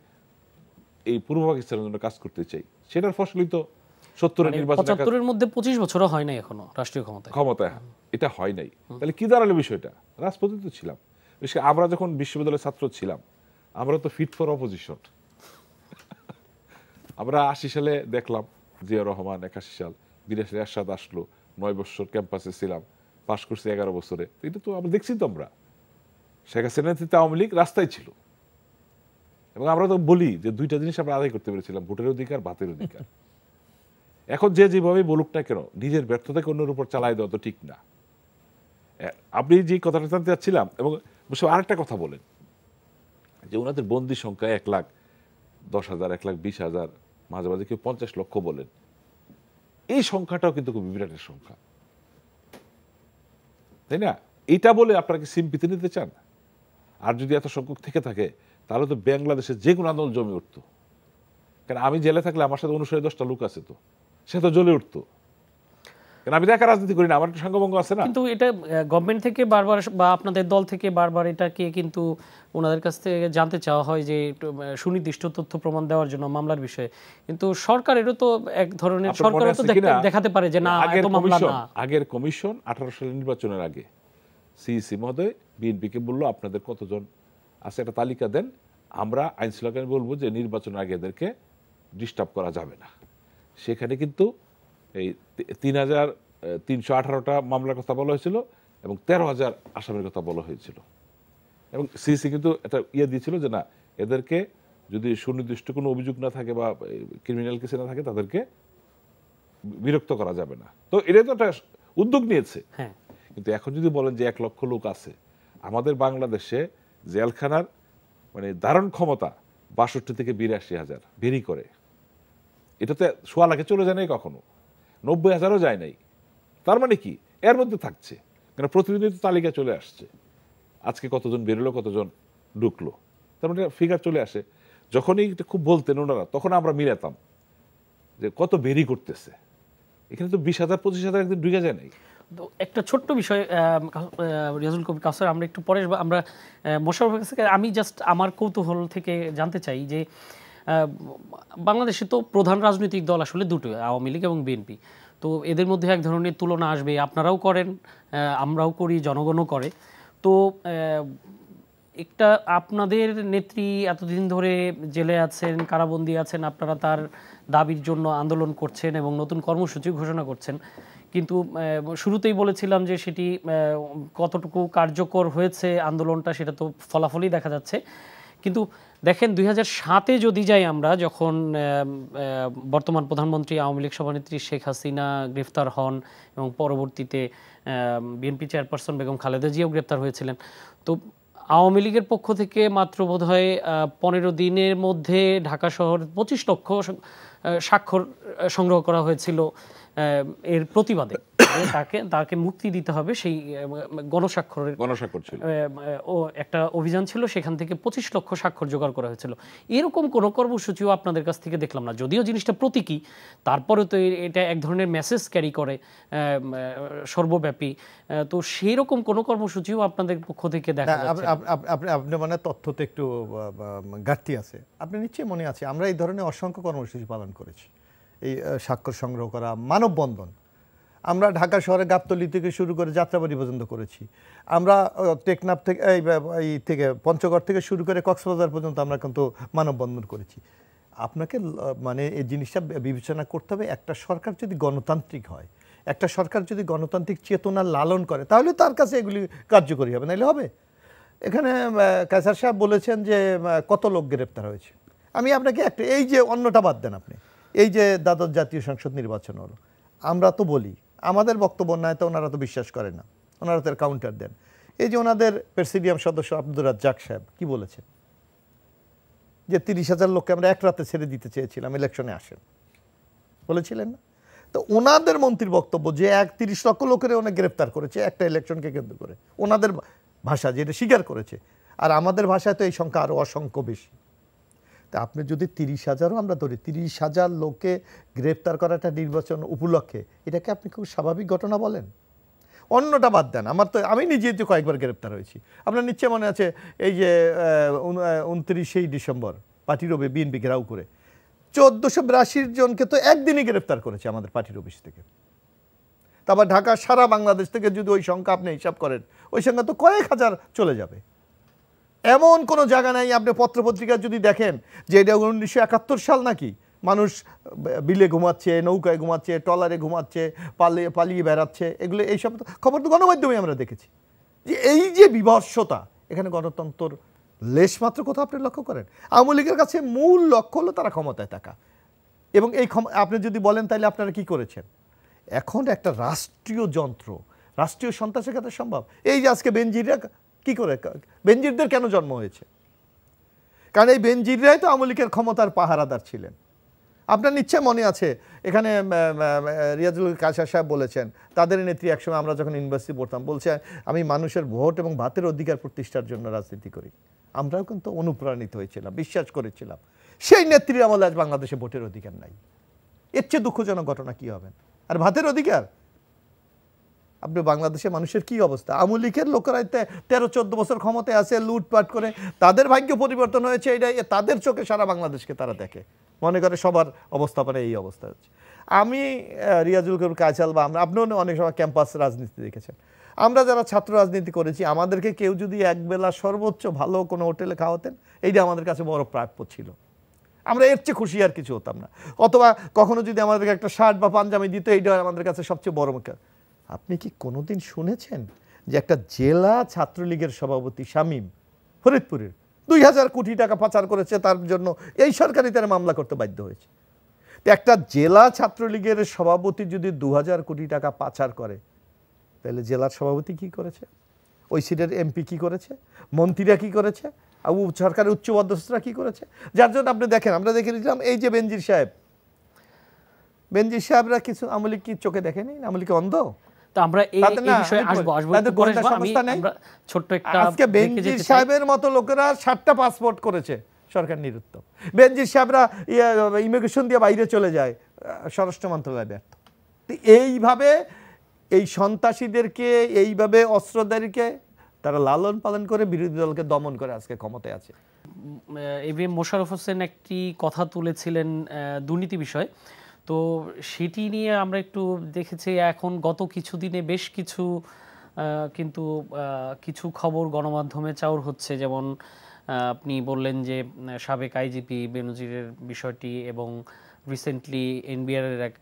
এই পূর্ব পাকিস্তানের জন্য কাজ করতে চাই। সেটার ফসলই তো 70-এর নির্বাচন, 75-এর মধ্যে 25 বছরও হয় নাই এখনো রাষ্ট্রীয় ক্ষমতায়। এটা হয় নাই। তাহলে কি দাঁড়ালো বিষয়টা? রাজপথে তো ছিলাম। বিশেষ করে আমরা যখন বিশ্ববিদ্যালয়ের ছাত্র ছিলাম, আমরা তো ফিট ফর অপোজিশন। আমরা 80 সালে দেখলাম জিয়া রহমান, 81 সাল, 82 এরশাদ আসলো, 9 বছর ক্যাম্পাসে ছিলাম, পাশ করছি 11 বছরে। এটা তো আমরা দেখছি, তো আমরা শেখ হাসিনার নেতৃত্বে আওয়ামী লীগ রাস্তায় ছিল, এবং আমরা তো বলি যে দুইটা জিনিস আমরা আদায় করতে পেরেছিলাম, ভোটের অধিকার, ভাতের অধিকার। এখন যে যেভাবে বলুক না কেন, নিজের ব্যর্থতাকে অন্যের উপর চালাই দেওয়া তো ঠিক না। আপনি যে কথাটা জানতে চাচ্ছিলাম, এবং আরেকটা কথা বলেন যে ওনাদের বন্দি সংখ্যা 1,10,000, 1,20,000, মাঝে মাঝে কেউ 50 লক্ষ বলেন। এই সংখ্যাটাও কিন্তু খুব বিরাটের সংখ্যা, তাই না? এটা বলে আপনারা কি সিম্পিতে নিতে চান? আর যদি এত সংখ্যক থেকে থাকে, তাহলে তো বাংলাদেশে যে কোনো আন্দোলন জমে উঠতো। কারণ আমি জেলে থাকলে আমার সাথে অনুসারী 10টা লোক আছে, তো সে তো জ্বলে উঠতো। কারণ আমি একা রাজনীতি করি না, আমার একটা সঙ্গভঙ্গ আছে না। কিন্তু এটা গভর্নমেন্ট থেকে বারবার বা আপনাদের দল থেকে বারবার এটাকে কিন্তু ওনাদের কাছ থেকে জানতে চাওয়া হয় যে সুনির্দিষ্ট তথ্য প্রমাণ দেওয়ার জন্য মামলার বিষয়ে। কিন্তু সরকারেরও তো এক ধরনের, সরকারও তো দেখাতে পারে যে না, এত মামলা না। আগের কমিশন 18 সালের নির্বাচনের আগে সিইসি মহোদয় বিএনপিকে বললো, আপনাদের কতজন আছে একটা তালিকা দেন, আমরা আইন শৃঙ্খলা বলবো যে নির্বাচনের আগে এদেরকে ডিস্টার্ব করা যাবে না। সেখানে কিন্তু এই 3,318টা মামলার কথা বলা হয়েছিল, এবং 13,000 আসামির কথা বলা হয়েছিল। এবং সিইসি কিন্তু একটা দিয়েছিল যে না, এদেরকে যদি সুনির্দিষ্ট কোনো অভিযোগ না থাকে বা ক্রিমিনাল কেসে না থাকে, তাদেরকে বিরক্ত করা যাবে না। তো এটা তো একটা উদ্যোগ নিয়েছে। কিন্তু এখন যদি বলেন যে 1 লক্ষ লোক আছে আমাদের বাংলাদেশে, জেলখানার মানে ধারণ ক্ষমতা 62 থেকে 82,000 ভেরি করে। এটাতে 1.25 লাখে চলে যায় নাই কখনো, 90,000ও যায় নাই। তার মানে কি এর মধ্যে থাকছে? কারণ প্রতিদিন তো তালিকা চলে আসছে, আজকে কতজন বেরোলো, কতজন ঢুকলো, তার মানে ফিগার চলে আসে। যখনই এটা খুব বলতেন ওনারা, তখন আমরা মিলাতাম যে কত বেরি করতেছে। এখানে তো 20,000 25,000 একদিন ঢুকে যায় নাই। একটা ছোট্ট বিষয় রিয়াজুল কবির কাউসার, আমরা একটু পরে আমরা মোশাররফের কাছে, আমি জাস্ট আমার কৌতূহল থেকে জানতে চাই যে বাংলাদেশে তো প্রধান রাজনৈতিক দল আসলে দুটো, আওয়ামী লীগ এবং বিএনপি। তো এদের মধ্যে এক ধরনের তুলনা আসবে, আপনারাও করেন, আমরাও করি, জনগণও করে। তো একটা আপনাদের নেত্রী এতদিন ধরে জেলে আছেন, কারাবন্দী আছেন, আপনারা তার দাবির জন্য আন্দোলন করছেন এবং নতুন কর্মসূচি ঘোষণা করছেন। কিন্তু শুরুতেই বলেছিলাম যে সেটি কতটুকু কার্যকর হয়েছে আন্দোলনটা, সেটা তো ফলাফলই দেখা যাচ্ছে। কিন্তু দেখেন 2007-এ যদি যাই আমরা, যখন বর্তমান প্রধানমন্ত্রী আওয়ামী লীগ সভানেত্রী শেখ হাসিনা গ্রেফতার হন এবং পরবর্তীতে BNP chairperson Begum Khaleda Xiao গ্রেফতার হয়েছিলেন, তো আওয়ামী লীগের পক্ষ থেকে মাত্র বোধহয় 15 দিনের মধ্যে ঢাকা শহর 25 লক্ষ স্বাক্ষর সংগ্রহ করা হয়েছিল এর প্রতিবাদে, তাকে মুক্তি দিতে হবে। সেই গণস্বাক্ষর ছিল ও একটা অভিযান ছিল, সেখান থেকে 25 লক্ষ স্বাক্ষর জোগাড় করা হয়েছিল। এরকম কোনো কর্মসূচিও আপনাদের কাছ থেকে দেখলাম না, যদিও জিনিসটা প্রতীকী, তারপরে তো এটা এক ধরনের মেসেজ ক্যারি করে সর্বব্যাপী। তো সেই রকম কোনো কর্মসূচিও আপনাদের পক্ষ থেকে দেখা যাচ্ছে? আপনি মানে তথ্য তো একটু ঘাটতি আছে। আপনি নিশ্চয়ই মনে আছে, আমরা এই ধরনের অসংখ্য কর্মসূচি পালন করেছি। এই স্বাক্ষর সংগ্রহ করা, মানববন্ধন, আমরা ঢাকা শহরে গাবতলী থেকে শুরু করে যাত্রাবাড়ি পর্যন্ত করেছি। আমরা টেকনাফ থেকে এই থেকে পঞ্চগড় থেকে শুরু করে কক্সবাজার পর্যন্ত আমরা কিন্তু মানববন্ধন করেছি। আপনাকে মানে এই জিনিসটা বিবেচনা করতে হবে, একটা সরকার যদি গণতান্ত্রিক হয়, একটা সরকার যদি গণতান্ত্রিক চেতনা লালন করে, তাহলে তার কাছে এগুলি কার্যকরী হবে, নাহলে হবে। এখানে কায়সার সাহেব বলেছেন যে কত লোক গ্রেপ্তার হয়েছে। আমি আপনাকে একটা, এই যে অন্যটা বাদ দেন আপনি, এই যে দ্বাদশ জাতীয় সংসদ নির্বাচন হলো, আমরা তো বলি, আমাদের বক্তব্য নয় তো ওনারা তো বিশ্বাস করে না, ওনারা তো কাউন্টার দেন। এই যে ওনাদের প্রেসিডিয়াম সদস্য আব্দুর রাজ্জাক সাহেব কি বলেছেন, যে 30,000 লোককে আমরা এক রাতে ছেড়ে দিতে চেয়েছিলাম, ইলেকশনে আসেন, বলেছিলেন না? তো ওনাদের মন্ত্রীর বক্তব্য যে 30 লক্ষ লোকের অনেক গ্রেফতার করেছে একটা ইলেকশনকে কেন্দ্র করে, ওনাদের ভাষা যেটা স্বীকার করেছে। আর আমাদের ভাষায় তো এই সংখ্যা আরও অসংখ্য বেশি। তা আপনি যদি 30,000ও আমরা ধরি, 30,000 লোককে গ্রেফতার করাটা নির্বাচন উপলক্ষে, এটাকে আপনি খুব স্বাভাবিক ঘটনা বলেন? অন্যটা বাদ দেন, আমি নিজে যে কয়েকবার গ্রেপ্তার হয়েছি, আপনার নিশ্চয় মনে আছে এই যে 29শে ডিসেম্বর পার্টির অফিস বিএনপি ঘেরাও করে 1482 জনকে তো একদিনই গ্রেপ্তার করেছে আমাদের পার্টির অফিস থেকে। তারপর ঢাকা সারা বাংলাদেশ থেকে যদি ওই সংখ্যা আপনি হিসাব করেন, ওই সংখ্যা তো কয়েক হাজার চলে যাবে। এমন কোনো জায়গা নাই আপনি পত্রপত্রিকা যদি দেখেন যে এটা 1971 সাল নাকি, মানুষ বিলে ঘুমাচ্ছে, নৌকায় ঘুমাচ্ছে, ট্রলারে ঘুমাচ্ছে, পালিয়ে বেড়াচ্ছে, এগুলো এইসব খবর তো গণমাধ্যমে আমরা দেখেছি। যে এই যে বিভৎসতা, এখানে গণতন্ত্র লেশমাত্র কোথাও আপনি লক্ষ্য করেন? আওয়ামী লীগের কাছে মূল লক্ষ্য হলো তারা ক্ষমতায় থাকা, এবং এই আপনি যদি বলেন তাহলে আপনারা কি করেছেন? এখন একটা রাষ্ট্রীয় যন্ত্র, রাষ্ট্রীয় সন্ত্রাসের কাছে সম্ভব? এই যে আজকে বেনজিররা কি করে, বেনজিরদের কেন জন্ম হয়েছে? কারণ এই বেনজিররাই তো আওয়ামী লীগের ক্ষমতার পাহারাদার ছিলেন। আপনার নিশ্চয় মনে আছে, এখানে রিয়াজুল কাশা সাহেব বলেছেন তাদের নেত্রী একসময় আমরা যখন ইউনিভার্সিটি পড়তাম বলছে, আমি মানুষের ভোট এবং ভাতের অধিকার প্রতিষ্ঠার জন্য রাজনীতি করি। আমরাও কিন্তু অনুপ্রাণিত হয়েছিলাম, বিশ্বাস করেছিলাম। সেই নেত্রীর আমলে আজ বাংলাদেশে ভোটের অধিকার নাই। এর চেয়ে দুঃখজনক ঘটনা কি হবেন? আর ভাতের অধিকার, আপনি বাংলাদেশে মানুষের কি অবস্থা? আওয়ামী লীগের লোকেরা 13-14 বছর ক্ষমতায় আছে, লুটপাট করে তাদের ভাগ্য পরিবর্তন হয়েছে, এটা তাদের চোখে সারা বাংলাদেশকে তারা দেখে, মনে করে সবার অবস্থাপনা এই অবস্থা হচ্ছে। আমি রিয়াজুল করিম কায়সাল বা আপনিও অনেক সময় ক্যাম্পাস রাজনীতি দেখেছেন, আমরা যারা ছাত্র রাজনীতি করেছি, আমাদেরকে কেউ যদি একবেলা সর্বোচ্চ ভালো কোনো হোটেলে খাওয়াতেন, এইটা আমাদের কাছে বড় প্রাপ্য ছিল। আমরা এর চেয়ে খুশি আর কিছু হতাম না। অথবা কখনো যদি আমাদেরকে একটা শার্ট বা পাঞ্জাবি দিত, এইটা আমাদের কাছে সবচেয়ে বড় মুখ। আপনি কি কোনোদিন শুনেছেন যে একটা জেলা ছাত্রলীগের সভাপতি শামীম ফরিদপুরের 2000 কোটি টাকা পাচার করেছে, তার জন্য এই সরকারি তারা মামলা করতে বাধ্য হয়েছে? একটা জেলা ছাত্রলীগের সভাপতি যদি 2000 কোটি টাকা পাচার করে, তাহলে জেলার সভাপতি কি করেছে? ওই সিটের এমপি কি করেছে? মন্ত্রীরা কি করেছে? আর সরকারের উচ্চ পদস্থরা কি করেছে? যার জন্য আপনি দেখেন, আমরা দেখে নিয়েছিলাম এই যে বেনজির সাহেবরা কিছু আওয়ামী লীগ কি চোখে দেখেনি? আওয়ামী লীগ অন্ধ? আমরা এই বিষয়ে আসবো আমরা ছোট্ট একটা, আজকে বেনজির সাহেবের মতো লোকেরা 7টা পাসপোর্ট করেছে সরকার নিরুত্ত। বেনজির সাহেবরা ইমিগ্রেশন দিয়ে বাইরে চলে যায়, স্বরাষ্ট্র মন্ত্রণালয় ব্যর্থ। এইভাবে এই সন্ত্রাসীদেরকে, এইভাবে অস্ত্রধারীকে তারা লালন পালন করে বিরোধী দলকে দমন করে আজকে ক্ষমতায় আছে। এবিএম মোশাররফ হোসেন একটি কথা তুলেছিলেন দুর্নীতি বিষয়, তো সেটি নিয়ে আমরা একটু দেখেছি এখন গত কিছুদিনে বেশ কিছু কিন্তু কিছু খবর গণমাধ্যমে চাউর হচ্ছে। যেমন আপনি বললেন যে সাবেক আইজিপি বেনজিরের বিষয়টি, এবং রিসেন্টলি এনবিআর এর এক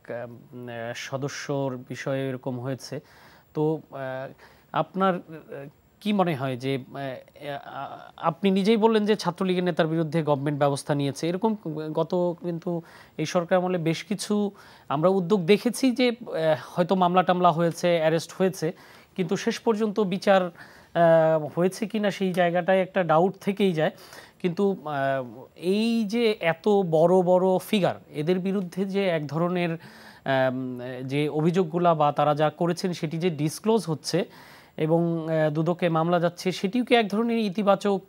সদস্যর বিষয়ে এরকম হয়েছে। তো আপনার কি মনে হয় যে, আপনি নিজেই বললেন যে ছাত্রলীগের নেতার বিরুদ্ধে গভর্নমেন্ট ব্যবস্থা নিয়েছে, এরকম গত কিন্তু এই সরকার আমলে বেশ কিছু আমরা উদ্যোগ দেখেছি যে হয়তো মামলা টামলা হয়েছে, অ্যারেস্ট হয়েছে, কিন্তু শেষ পর্যন্ত বিচার হয়েছে কিনা সেই জায়গাটায় একটা ডাউট থেকেই যায়। কিন্তু এই যে এত বড় বড় ফিগার, এদের বিরুদ্ধে যে এক ধরনের যে অভিযোগগুলা বা তারা যা করেছেন সেটি যে ডিসক্লোজ হচ্ছে এবং দুদকে মামলা যাচ্ছে, সেটিও কি এক ধরনের ইতিবাচক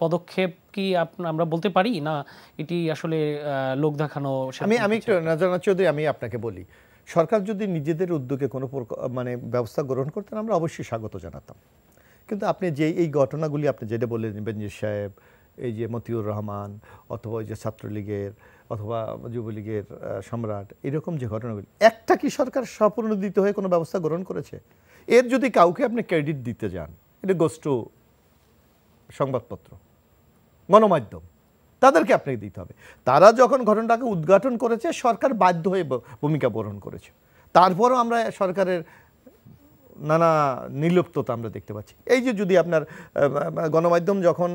পদক্ষেপ কি আমরা বলতে পারি? না এটি আসলে লোক দেখানো? আমি একটু নাজরানা চৌধুরী, আমি আপনাকে বলি, সরকার যদি নিজেদের উদ্যোগে কোনো ব্যবস্থা গ্রহণ করতেন, আমরা অবশ্যই স্বাগত জানাতাম। কিন্তু আপনি যে এই ঘটনাগুলি আপনি যেটা বললেন, বেনজির সাহেব, এই যে মতিউর রহমান, অথবা ওই যে ছাত্রলীগের অথবা যুবলীগের সম্রাট, এরকম যে ঘটনাগুলি, একটা কি সরকার স্বপ্রণোদিত হয়ে কোনো ব্যবস্থা গ্রহণ করেছে? এর যদি কাউকে আপনি ক্রেডিট দিতে যান, এটা গোস টু সংবাদপত্র, গণমাধ্যম, তাদেরকে আপনাকে দিতে হবে। তারা যখন ঘটনাটাকে উদ্ঘাটন করেছে, সরকার বাধ্য হয়ে ভূমিকা গ্রহণ করেছে। তারপরও আমরা সরকারের নানা নির্লিপ্ততা আমরা দেখতে পাচ্ছি। এই যে যদি আপনার গণমাধ্যম যখন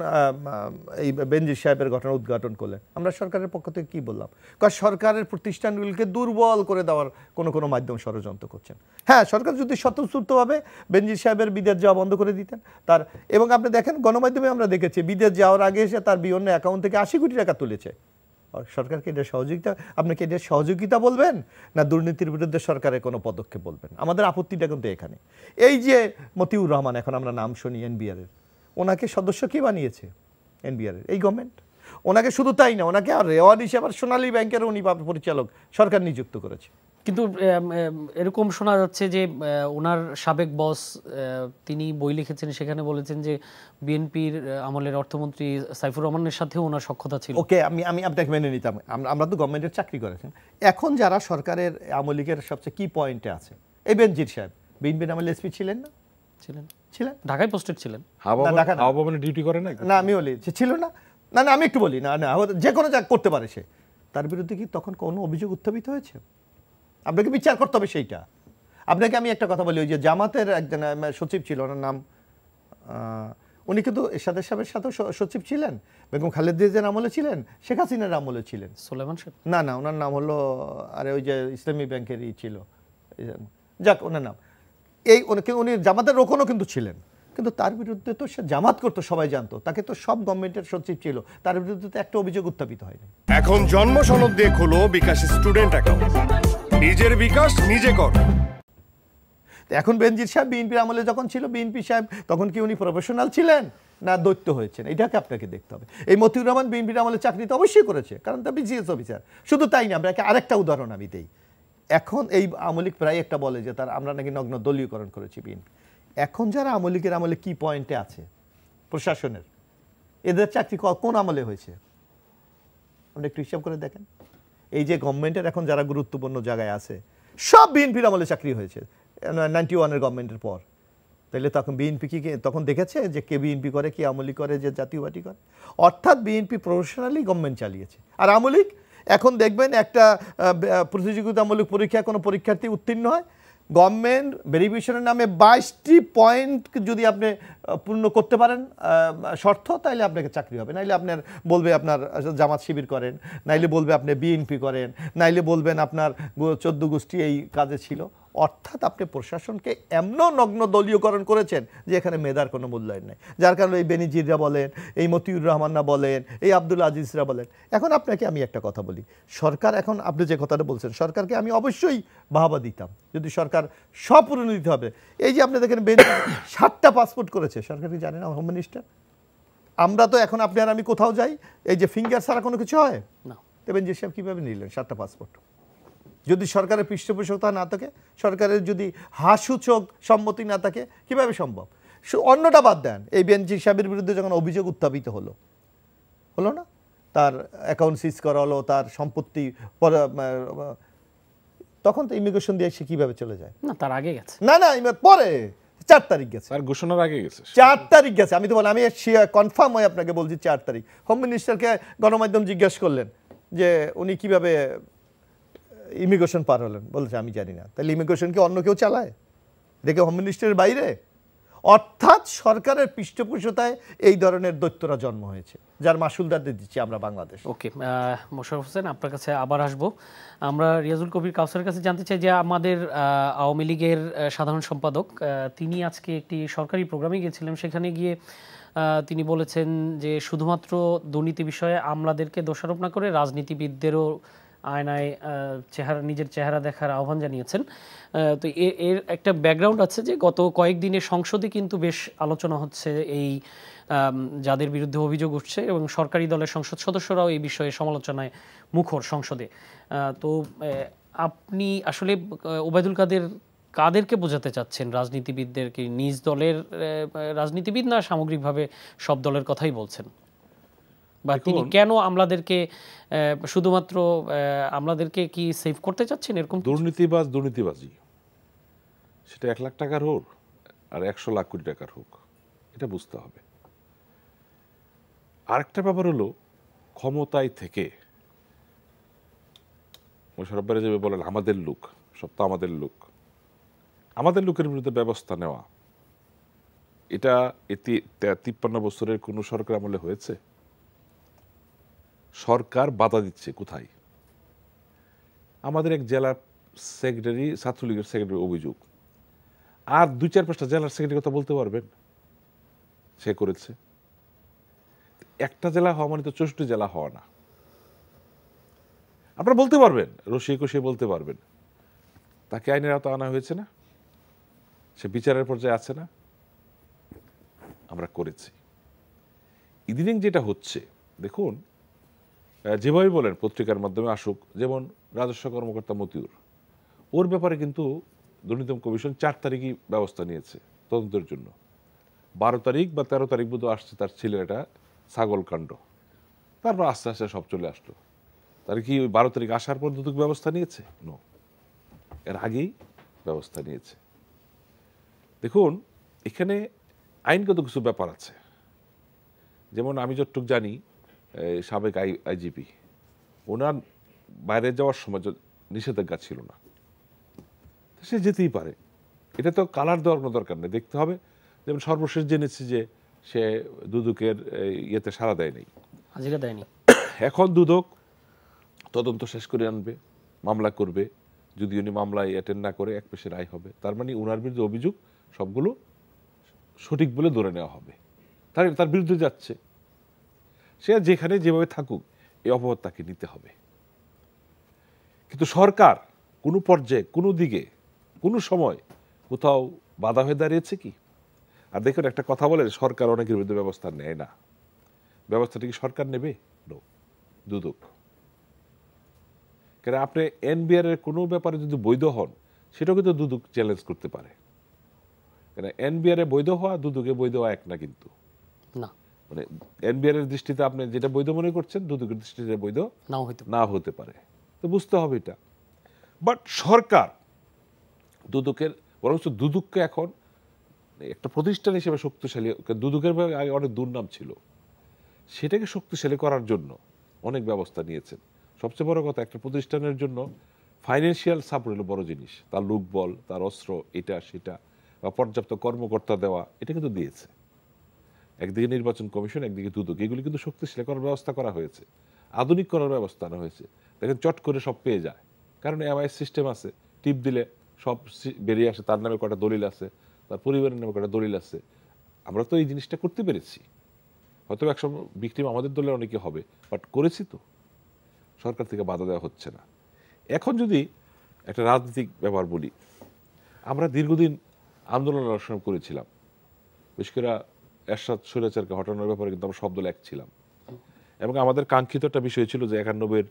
এই বেনজির সাহেবের ঘটনা উদ্ঘাটন করলেন, আমরা সরকারের পক্ষ থেকে কী বললাম? কারণ সরকারের প্রতিষ্ঠানগুলিকে দুর্বল করে দেওয়ার কোনো মাধ্যম ষড়যন্ত্র করছেন। হ্যাঁ, সরকার যদি স্বতঃস্ফূর্তভাবে বেনজির সাহেবের বিদেশ যাওয়া বন্ধ করে দিতেন তার, এবং আপনি দেখেন গণমাধ্যমে আমরা দেখেছি বিদেশ যাওয়ার আগে এসে তার বিভিন্ন অ্যাকাউন্ট থেকে 80 কোটি টাকা তুলেছে। সরকারকে এটা সহযোগিতা, আপনাকে এটা সহযোগিতা বলবেন না দুর্নীতির বিরুদ্ধে সরকারের কোনো পদক্ষেপ বলবেন? আমাদের আপত্তিটা কিন্তু এখানে। এই যে মতিউর রহমান, এখন আমরা নাম শুনি এনবিআরের, ওনাকে সদস্য কি বানিয়েছে এনবিআরের? এই গভর্নমেন্ট। ওনাকে শুধু তাই না, ওনাকে আর রেওয়ার্ড হিসেবে সোনালী ব্যাংকের উনি পরিচালক সরকার নিযুক্ত করেছে। কিন্তু এরকম শোনা যাচ্ছে যে ওনার সাবেক বস তিনি বই লিখেছেন, সেখানে বলেছেন যে বিএনপির আমলের অর্থমন্ত্রী সাইফুর রহমানের সাথেও ওনার সখ্যতা ছিল। ওকে, আমি আপনাকে মেনে নিতাম, আমরা তো গভর্নমেন্টের চাকরি করেছেন। এখন যারা সরকারের আওয়ামী লীগের সবচেয়ে কি পয়েন্টে আছে, এই বেনজির সাহেব বিএনপির আমলে এসপি ছিলেন না? ছিলেন, ঢাকায় পোস্টেড ছিলেন। ডিউটি করে না? না, আমি বলি ছিল না। না, আমি একটু বলি না, যে কোনো যা করতে পারে সে, তার বিরুদ্ধে কি তখন কোনো অভিযোগ উত্থাপিত হয়েছে? আপনাকে বিচার করতে হবে সেইটা। আপনাকে আমি একটা কথা বলি, ওই যে জামাতের একজন সচিব ছিল, ওনার নাম, উনি কিন্তু এরশাদের সাহেবের সাথেও সচিব ছিলেন, বেগম খালেদা জিয়ার আমলে ছিলেন, শেখ হাসিনার আমলে ছিলেন। সুলাইমান সাহেব? না, ওনার নাম হলো, আরে ওই যে ইসলামী ব্যাংকেরই ছিল, যাক ওনার নাম। উনি জামাতের রোকনও কিন্তু ছিলেন, কিন্তু তার বিরুদ্ধে তো সে জামাত করতো, সবাই জানতো, তাকে তো সব গভর্নমেন্টের সচিব ছিল, তার বিরুদ্ধে তো একটা অভিযোগ উত্থাপিত হয়নি। এখন জন্ম সনদ দিয়ে খোলো বিকাশ স্টুডেন্ট অ্যাকাউন্ট, নিজের বিকাশ নিজে কর। এখন বেনজির সাহেব বিএনপির আমলে যখন ছিল, বিএনপি সাহেব তখন কি উনি প্রফেশনাল ছিলেন না দৈত্য হয়েছেন? এটাকে আপনাকে দেখতে হবে। এই মতিউর রহমান বিএনপির আমলে চাকরি তো অবশ্যই করেছে, কারণ তার বিসিএস অফিসার। শুধু তাই না, আপনাকে আরেকটা উদাহরণ আমি দিই। এখন এই আওয়ামী লীগ প্রায় একটা বলে যে আমরা নাকি নগ্ন দলীয়করণ করেছি বিএনপি। এখন যারা আওয়ামী লীগের আমলে কি পয়েন্টে আছে প্রশাসনের, এদের চাকরি কোন আমলে হয়েছে? আপনি একটু হিসাব করে দেখেন। এই যে গভর্নমেন্টের এখন যারা গুরুত্বপূর্ণ জায়গায় আছে, সব বিএনপির আমলে চাকরি হয়েছে 91-এর গভর্নমেন্টের পর। তাইলে তখন বিএনপি কি তখন দেখেছে যে কে বিএনপি করে, কে আওয়ামী লীগ করে, যে জাতীয় পার্টি করে? অর্থাৎ বিএনপি প্রফেশনালি গভর্নমেন্ট চালিয়েছে। আর আওয়ামী লীগ এখন দেখবেন একটা প্রতিযোগিতামূলক পরীক্ষায় কোনো পরীক্ষার্থী উত্তীর্ণ হয়, গভর্নমেন্ট ভেরিফিকেশনের নামে 22টি পয়েন্ট যদি আপনি পূর্ণ করতে পারেন শর্ত, তাইলে আপনাকে চাকরি হবে। নাইলে আপনার বলবে আপনার জামাত শিবির করেন, নাইলে বলবে আপনি বিএনপি করেন, নাইলে বলবেন আপনার 14 গোষ্ঠী এই কাজে ছিল। অর্থাৎ আপনি প্রশাসনকে এমন নগ্ন দলীয়করণ করেছেন যে এখানে মেধার কোনো মূল্যায়ন নেই। যার কারণে এই বেনজিররা বলেন, এই মতিউর রহমানরা বলেন, এই আব্দুল আজিজরা বলেন। এখন আপনাকে আমি একটা কথা বলি, সরকার এখন আপনি যে কথাটা বলছেন, সরকারকে আমি অবশ্যই বাহবা দিতাম যদি সরকার সম্পূর্ণ দিতে হবে। এই যে আপনি দেখেন 7টা পাসপোর্ট করেছে, সরকার কি জানে না? Home minister. আমরা তো এখন আপনি আর আমি কোথাও যাই, এই যে ফিঙ্গার ছাড়া কোনো কিছু হয় না। বেনজির সাহেব কীভাবে নিলেন 7টা পাসপোর্ট? যদি সরকারের পৃষ্ঠপোষকতা না থাকে, সরকারের যদি হাসূচক সম্মতি না থাকে, কিভাবে সম্ভব? অন্যটা বাদ দেন, এই বেনজির সাহেবের বিরুদ্ধে যখন অভিযোগ উত্থাপিত হলো না, তার অ্যাকাউন্ট সিজ করা হলো, তার সম্পত্তি, তখন তো ইমিগ্রেশন দিয়ে সে কিভাবে চলে যায়? না, তার আগে গেছে। না, পরে 4 তারিখ গেছে, আর ঘোষণার আগে গেছে, 4 তারিখ গেছে। আমি তো বলি, আমি কনফার্ম হয়ে আপনাকে বলছি 4 তারিখ। হোম মিনিস্টারকে গণমাধ্যম জিজ্ঞেস করলেন যে উনি কিভাবে ইমিগ্রেশন পার হলেন, বলছে আমি জানি না। তাহলে ইমিগ্রেশন কি অন্য কেউ চালায়? দেখে হোম মিনিস্টারের বাইরে। অর্থাৎ সরকারের পৃষ্ঠপোষকতায় এই ধরনের দৈত্যরা জন্ম হয়েছে, যার মাসুলদারদের দিচ্ছি আমরা বাংলাদেশ। ওকে, মোশাররফ হোসেন, আপনার কাছে আবার আসবো। আমরা রিয়াজুল কবির কাউসারের কাছে জানতে চাই যে আমাদের আওয়ামী লীগের সাধারণ সম্পাদক, তিনি আজকে একটি সরকারি প্রোগ্রামে গিয়েছিলেন, সেখানে গিয়ে তিনি বলেছেন যে শুধুমাত্র দুর্নীতি বিষয়ে আমলাদেরকে দোষারোপ না করে রাজনীতিবিদদেরও আয়নায় নিজের চেহারা দেখার আহ্বান জানিয়েছেন। তো এর একটা ব্যাকগ্রাউন্ড আছে যে গত কয়েকদিনে সংসদে কিন্তু বেশ আলোচনা হচ্ছে এই যাদের বিরুদ্ধে অভিযোগ উঠছে, এবং সরকারি দলের সংসদ সদস্যরাও এই বিষয়ে সমালোচনায় মুখর সংসদে। তো আপনি আসলে ওবায়দুল কাদেরকে বোঝাতে চাচ্ছেন? রাজনীতিবিদদেরকে, নিজ দলের রাজনীতিবিদ, না সামগ্রিকভাবে সব দলের কথাই বলছেন? বা তিনি কেন আমলাদেরকে শুধুমাত্র আমলাদেরকে কি সেভ করতে চাচ্ছেন? এরকম দুর্নীতিবাজি, সেটা 1 লাখ টাকার হোক আর 100 লাখ কোটি টাকার হোক, এটা বুঝতে হবে। আরেকটা ব্যাপার হলো, ক্ষমতায় থেকে মোশাররফ ভাই যেভাবে বলেন আমাদের লোক, সব তো আমাদের লোক, আমাদের লোকের বিরুদ্ধে ব্যবস্থা নেওয়া, এটা 53 বছরের কোনো সরকার আমলে হয়েছে? সরকার বাধা দিচ্ছে কোথায়? আমাদের এক জেলার সেক্রেটারি, ছাত্রলীগের সেক্রেটারি অভিযোগ, আর 2-4-5টা জেলার সেক্রেটারি কথা বলতে পারবেন সে করেছে? একটা জেলা হওয়া মানে তো 64 জেলা হওয়া না। আপনারা বলতে পারবেন, রসিয়ে কষিয়ে বলতে পারবেন, তাকে আইনের আওতায় আনা হয়েছে না, সে বিচারের পর্যায়ে আছে না? আমরা করেছি। ইদানিং যেটা হচ্ছে দেখুন, যেভাবে বলেন পত্রিকার মাধ্যমে আসুক, যেমন রাজস্ব কর্মকর্তা মতিউর, ওর ব্যাপারে কিন্তু দুর্নীতি কমিশন 4 তারিখই ব্যবস্থা নিয়েছে তদন্তের জন্য। 12 তারিখ বা 13 তারিখ বোধ আসছে তার ছেলের একটা ছাগল কাণ্ড, তারপর আস্তে আস্তে সব চলে আসলো। তার কি ওই 12 তারিখ আসার পর দুদক ব্যবস্থা নিয়েছে? নো, এর আগেই ব্যবস্থা নিয়েছে। দেখুন, এখানে আইনগত কিছু ব্যাপার আছে। যেমন আমি যতটুকু জানি, সাবেক আইজিপি, ওনার বাইরে যাওয়ার সময় নিষেধাজ্ঞা ছিল না, সে যেতেই পারে। এটা তো কালার দেওয়ার কোনো দরকার নেই, দেখতে হবে। যেমন সর্বশেষ জেনেছি যে সে দুদকের ইয়েতে সাড়া দেয় নাই, হাজিরা দেয়নি। এখন দুদক তদন্ত শেষ করে আনবে, মামলা করবে। যদি উনি মামলায় অ্যাটেন্ড না করে এক পেশে রায় হবে, তার মানে ওনার বিরুদ্ধে অভিযোগ সবগুলো সঠিক বলে ধরে নেওয়া হবে। তার বিরুদ্ধে যাচ্ছে, সে যেখানে যেভাবে থাকুক এই অপবাদ তাকে নিতে হবে। কিন্তু সরকার কোনো পর্যায়ে, কোনো দিকে, কোনো সময় কোথাও বাধা হয়ে দাঁড়িয়েছে কি? আর দেখুন, একটা কথা বলে, সরকার অনেকের বিরুদ্ধে ব্যবস্থা নেয় না। ব্যবস্থাটা কি সরকার নেবে? নো, দুদক। কেন, আপনি এনবিআর এর কোনো ব্যাপারে যদি বৈধ হন, সেটাও কিন্তু দুদক চ্যালেঞ্জ করতে পারে। কেন, এনবিআর এ বৈধ হওয়া, দুদকে বৈধ হওয়া এক না কিন্তু। না, মানে এনবিআর এর দৃষ্টিতে আপনি যেটা বৈধ মনে করছেন, দুদকের দৃষ্টিতে বৈধ নাও হতে পারে। তো বুঝতে হবে এটা। বাট সরকার দুদকের, বরঞ্চ দুদককে এখন একটা প্রতিষ্ঠান হিসেবে শক্তিশালী, দুদকের আগে অনেক দুর্নাম ছিল, সেটাকে শক্তিশালী করার জন্য অনেক ব্যবস্থা নিয়েছেন। সবচেয়ে বড় কথা, একটা প্রতিষ্ঠানের জন্য ফাইন্যান্সিয়াল সাপোর্ট হলো বড় জিনিস। তার লোকবল, তার অস্ত্র, এটা সেটা, বা পর্যাপ্ত কর্মকর্তা দেওয়া, এটা কিন্তু দিয়েছে। একদিকে নির্বাচন কমিশন, একদিকে দুদক, এগুলি কিন্তু শক্তিশালী করার ব্যবস্থা করা হয়েছে, আধুনিক করার ব্যবস্থা আনা হয়েছে। দেখেন, চট করে সব পেয়ে যায়, কারণ এমআইএস সিস্টেম আছে, টিপ দিলে সব বেরিয়ে আসে। তার নামে কটা দলিল আছে, তার পরিবারের নামে কটা দলিল আছে। আমরা তো এই জিনিসটা করতে পেরেছি। হয়তো একসময় ভিকটিম আমাদের দলের অনেকে হবে, বাট করেছি তো। সরকার থেকে বাধা দেওয়া হচ্ছে না। এখন যদি একটা রাজনৈতিক ব্যাপার বলি, আমরা দীর্ঘদিন আন্দোলন অনুসরণ করেছিলাম, বিশেষ করে এরশাদ স্বৈরাচারকে হটানোর ব্যাপারে কিন্তু আমরা সব দল এক ছিলাম। এবং আমাদের কাঙ্ক্ষিত একটা বিষয় ছিল যে 91-এর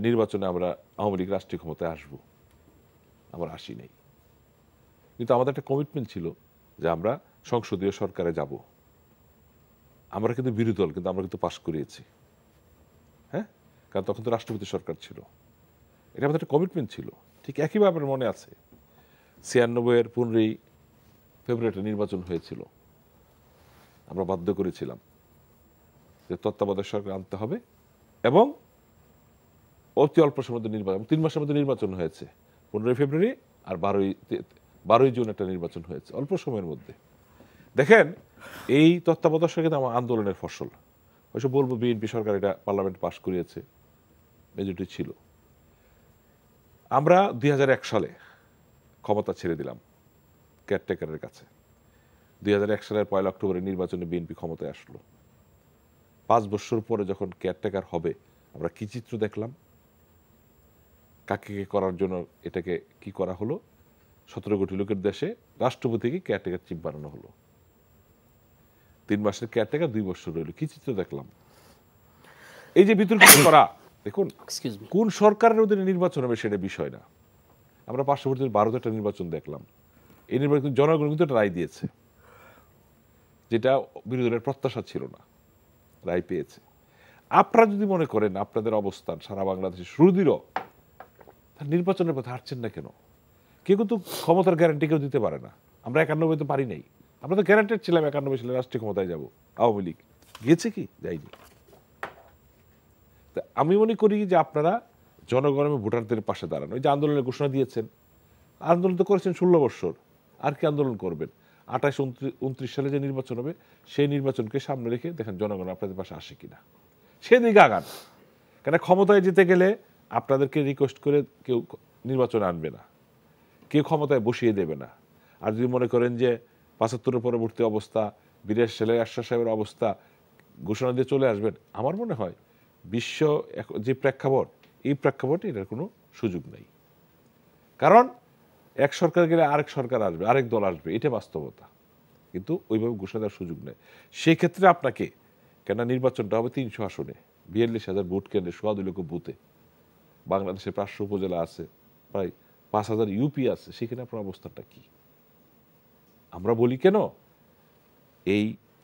নির্বাচনে আমরা আওয়ামী লীগ রাষ্ট্রীয় ক্ষমতায় আসবো। আমরা আসি নাই, কিন্তু আমাদের একটা কমিটমেন্ট ছিল যে আমরা সংসদীয় সরকারে যাব। আমরা কিন্তু বিরোধী দল, কিন্তু আমরা কিন্তু পাশ করিয়েছি। হ্যাঁ, কারণ তখন তো রাষ্ট্রপতি সরকার ছিল। এটা আমাদের একটা কমিটমেন্ট ছিল। ঠিক একইভাবে মনে আছে 96-এর 15ই ফেব্রুয়ারিতে নির্বাচন হয়েছিল। আমরা বাধ্য করেছিলাম যে তত্ত্বাবধায়ক সরকার আনতে হবে, এবং অতি অল্প সময়ের মধ্যে নির্বাচন, 3 মাসের মধ্যে নির্বাচন হয়েছে। 15ই ফেব্রুয়ারি আর 12ই জুন একটা নির্বাচন হয়েছে, অল্প সময়ের মধ্যে। দেখেন, এই তত্ত্বাবধায়ক সরকার আমার আন্দোলনের ফসল। অবশ্য বলবো বিএনপি সরকার এটা পার্লামেন্ট পাশ করিয়েছে, মেজরিটি ছিল। আমরা 2001 সালে ক্ষমতা ছেড়ে দিলাম কেয়ারটেকারের কাছে। 2001 সালের 1 অক্টোবরের নির্বাচনে বিএনপি ক্ষমতায় আসলো। 5 বছর পরে যখন কেয়ারটেকার হবে, আমরা কি চিত্র দেখলাম? কাকে করার জন্য এটাকে কি করা হলো? 17 কোটি লোকের দেশে রাষ্ট্রপতিকে কেয়ারটেকার চিফ বানানো হলো। 3 মাসের কেয়ারটেকার 2 বছর রইল। কি চিত্র দেখলাম? এই যে বিতর্ক করা, দেখুন কোন সরকারের অধীনে নির্বাচন হবে সেটা বিষয় না। আমরা পার্শ্ববর্তী ভারতে একটা নির্বাচন দেখলাম। এই নির্বাচন জনগণ কিন্তু একটা রায় দিয়েছে, যেটা বিরোধীদের প্রত্যাশা ছিল না, রায় পেয়েছে। আপনারা যদি মনে করেন আপনাদের অবস্থান সারা বাংলাদেশে সুদৃঢ়, তার নির্বাচনের পথে হাঁটছেন না কেন? কেউ কিন্তু ক্ষমতার গ্যারান্টি কেউ দিতে পারে না। আমরা 91 তো পারি নাই। আমরা তো গ্যারান্টেড ছিলাম 91 সালে রাষ্ট্রীয় ক্ষমতায় যাব। আওয়ামী লীগ গিয়েছে কি? যায়নি। আমি মনে করি যে আপনারা জনগণ এবং ভোটারদের পাশে দাঁড়ান। ওই যে আন্দোলনের ঘোষণা দিয়েছেন, আন্দোলন তো করেছেন 16 বছর। আর কি আন্দোলন করবেন? 28-29 সালে যে নির্বাচন হবে সেই নির্বাচনকে সামনে রেখে দেখেন জনগণ আপনাদের পাশে আসে কিনা, সেদিকে আগান। কেন ক্ষমতায় যেতে গেলে আপনাদেরকে রিকোয়েস্ট করে কেউ নির্বাচন আনবে না, কেউ ক্ষমতায় বসিয়ে দেবে না। আর যদি মনে করেন যে 75 পরবর্তী অবস্থা, 82 সালে এরশাদ সাহেবের অবস্থা ঘোষণা দিয়ে চলে আসবেন, আমার মনে হয় বিশ্ব যে প্রেক্ষাপট, এই প্রেক্ষাপটে এটার কোনো সুযোগ নেই। কারণ এক সরকার গেলে আরেক সরকার আসবে, আরেক দল আসবে, এটা বাস্তবতা। কিন্তু ওইভাবে ঘোষণা দেওয়ার সুযোগ নেই। সেই ক্ষেত্রে আপনাকে, কেন নির্বাচনটা হবে 300 আসনে, 42,000 ভোট কেন্দ্রে, 2.5 লক্ষ বুথে, বাংলাদেশে 500 উপজেলা আছে, প্রায় 5,000 ইউপি আছে, সেখানে আপনার অবস্থাটা কি? আমরা বলি কেন এই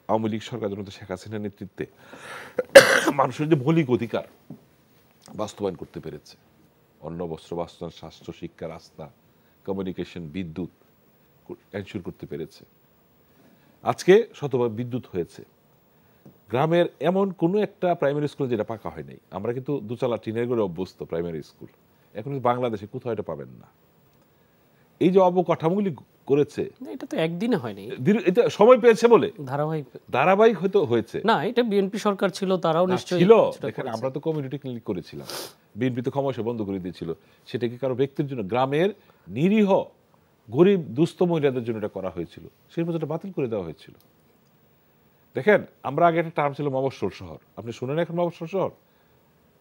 আওয়ামী লীগ সরকার জনতা শেখ হাসিনার নেতৃত্বে মানুষের যে মৌলিক অধিকার বাস্তবায়ন করতে পেরেছে, অন্ন, বস্ত্র, বাসস্থান, স্বাস্থ্য, শিক্ষা, রাস্তা, কমিউনিকেশন, বিদ্যুৎ এনশিওর করতে পেরেছে। আজকে শতভাগ বিদ্যুৎ হয়েছে। গ্রামের এমন কোনো একটা প্রাইমারি স্কুল যেটা পাকা হয় নাই। আমরা কিন্তু দুচালা টিনের ঘরে অভ্যস্ত প্রাইমারি স্কুল, এখন বাংলাদেশে কোথাও এটা পাবেন না। এই যে অবকাঠামোগুলি করেছে, এটা তো একদিনে হয়নি, এটা সময় পেয়েছে বলে ধারাবাহিক হয়তো হয়েছে না। এটা বিএনপি সরকার ছিল, তারাও নিশ্চয়ই ছিল। দেখেন আমরা তো কমিউনিটি ক্লিনিক করেছিলাম, বিএনপি তো ক্ষমতা বন্ধ করে দিয়েছিল। সেটা কি কারো ব্যক্তির জন্য? গ্রামের নিরীহ গরিব দুস্থ মহিলাদের জন্য এটা করা হয়েছিল, সেই মতো বাতিল করে দেওয়া হয়েছিল। দেখেন আমরা আগে একটা টার্ম ছিল মফস্বল শহর, আপনি শুনেন এখন মফস্বল শহর?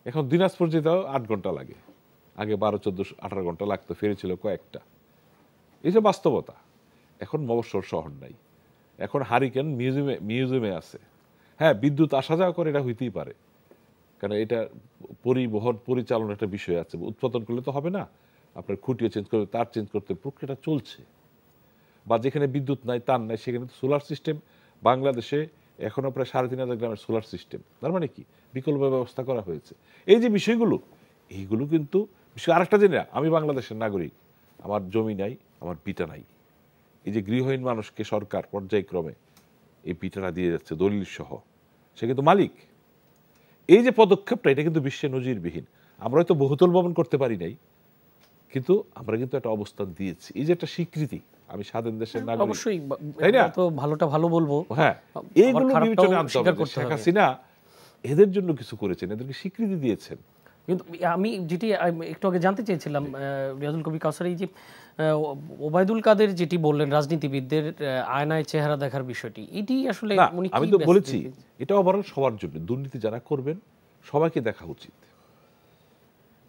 এখন দিনাজপুর যেতেও 8 ঘন্টা লাগে, আগে 12, 14, 18 ঘন্টা লাগতো, ফেরেছিল কয়েকটা। এই যে বাস্তবতা। এখন মফস্বল শহর নাই, এখন হারিকেন মিউজিয়ামে আছে। হ্যাঁ, বিদ্যুৎ আসা যাওয়া করে, এটা হইতেই পারে, কারণ এটা পরিবহন পরিচালনার একটা বিষয় আছে। উৎপাদন করলে তো হবে না, আপনার খুঁটিয়ে চেঞ্জ করতে, তার চেঞ্জ করতে, প্রক্রিয়াটা চলছে। বা যেখানে বিদ্যুৎ নাই, তার নাই, সেখানে তো সোলার সিস্টেম বাংলাদেশে এখনো প্রায় 3,500 গ্রামের সোলার সিস্টেম। তার মানে কি বিকল্প ব্যবস্থা করা হয়েছে। এই যে বিষয়গুলো, এইগুলো কিন্তু বিষয়। আরেকটা জিনিস, আমি বাংলাদেশের নাগরিক, আমার জমি নাই, আমার পিতা নাই। এই যে গৃহহীন মানুষকে সরকার পর্যায়ক্রমে এই পিঠাটা দিয়ে যাচ্ছে দলিল সহ, সে কিন্তু মালিক। এই যে পদক্ষেপটা, এটা কিন্তু বিশ্বে নজিরবিহীন। আমরা হয়তো বহুতল ভবন করতে পারি নাই, কিন্তু আমরা কিন্তু একটা অবস্থান দিয়েছি। এই যে একটা স্বীকৃতি, আমি স্বাধীন দেশের নাগরিক, অবশ্যই, তাই না? তো ভালোটা ভালো বলবো, হ্যাঁ, এইগুলো বিবেচনায় আনতে হবে। শেখ হাসিনা এদের জন্য কিছু করেছেন, এদেরকে স্বীকৃতি দিয়েছেন। কিন্তু আমি যেটি একটু আগে জানতে চেয়েছিলাম রিয়াজুল কবির কাউসার, এই যে ওবায়দুল কাদের যেটি বললেন রাজনীতিবিদদের আয়নায় চেহারা দেখার বিষয়টি, এটি আসলে আমি তো বলেছি এটা ওভারঅল সবার জন্য, দুর্নীতি যারা করবেন সবাইকে দেখা উচিত।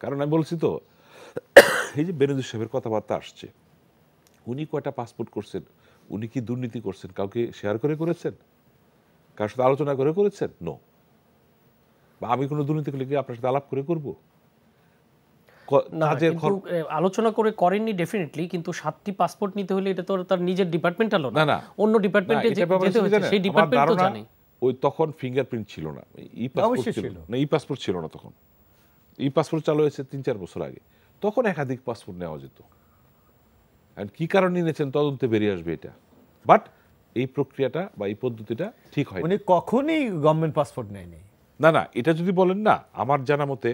কারণ আমি বলছি তো, এই যে বেনজির সাহেবের কথাবার্তা আসছে, উনি কয়টা পাসপোর্ট করছেন, উনি কি দুর্নীতি করছেন কাউকে শেয়ার করে করেছেন, কার সাথে আলোচনা করে করেছেন? নো। বা আমি কোনো দুর্নীতি করলে কি আপনার সাথে আলাপ করে করবো? আলোচনা করে করেননি ডেফিনেটলি, কিন্তু 7টি পাসপোর্ট নিতে হলে এটা তো তার নিজের ডিপার্টমেন্টাল না, অন্য ডিপার্টমেন্টে যেতে হচ্ছে, সেই ডিপার্টমেন্ট তো জানে। ওই তখন ফিঙ্গারপ্রিন্ট ছিল না, ই পাসপোর্ট ছিল না, ই পাসপোর্ট ছিল না তখন। ই পাসপোর্ট চালু হয়েছে 3-4 বছর আগে, তখন একাধিক পাসপোর্ট নেওয়া যেত। কি কারণে নিয়েছেন তদন্তে বেরিয়ে আসবে এটা। বাট এই প্রক্রিয়াটা বা এই পদ্ধতিটা ঠিক হয়। উনি কখনই গভর্নমেন্ট পাসপোর্ট নেয়নি। না, এটা যদি বলেন না, আমার জানা মতে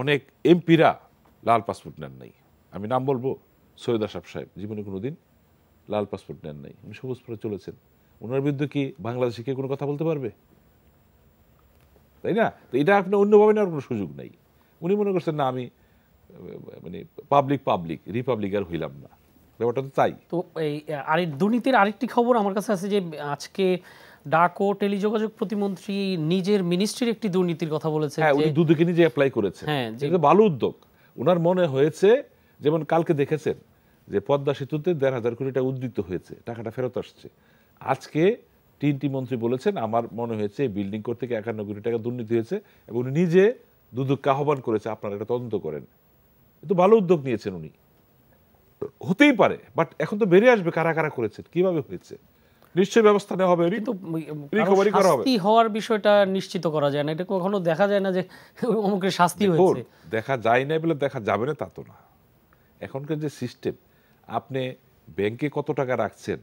অনেক এমপিরা লাল পাসপোর্ট নেন নাই। আমি নাম বলবো, সৈয়দ আশরাফ সাহেব জীবনে কোনোদিন লাল পাসপোর্ট নেন নাই, উনি সবুজ পরে চলেছেন। ওনার বিরুদ্ধে কি বাংলাদেশে কেউ কোনো কথা বলতে পারবে? তাই না? তো এটা আপনি অন্যভাবে নেওয়ার কোনো সুযোগ নাই। উনি মনে করছেন না, আমি মানে পাবলিক রিপাবলিক আর হইলাম না, ব্যাপারটা তো তাই। তো এই দুর্নীতির আরেকটি খবর আমার কাছে আছে যে আজকে ডাক ও টেলিযোগাযোগ প্রতিমন্ত্রী নিজের মিনিস্ট্রির একটি দুর্নীতির কথা বলেছে। হ্যাঁ, উনি দুদকে নিজে অ্যাপ্লাই করেছেন। হ্যাঁ, এটা ভালো উদ্যোগ। ওনার মনে হয়েছে, যেমন কালকে দেখেছেন যে পদ্মা সেতুতে 1,500 কোটি টাকা উদ্ধৃত হয়েছে, টাকাটা ফেরত আসছে। আজকে 3টি মন্ত্রী বলেছেন আমার মনে হয়েছে বিল্ডিং করতে 51 কোটি টাকা দুর্নীতি হয়েছে, এবং উনি নিজে দুদককে আহ্বান করেছে আপনারা এটা তদন্ত করেন। কিন্তু ভালো উদ্যোগ নিয়েছেন উনি, হতেই পারে। বাট এখন তো বেরিয়ে আসবে কারা কারা করেছেন, কিভাবে হয়েছে, নিশ্চয়ই ব্যবস্থা নেওয়া হবে, কিন্তু শাস্তি হওয়ার বিষয়টা নিশ্চিত করা যায় না। এটা কখনো দেখা যায় না যে অমুকের শাস্তি হয়েছে। দেখা যায় না বলে দেখা যাবে না তা তো না। এখনকার যে সিস্টেম, আপনি ব্যাংকে কত টাকা রাখছেন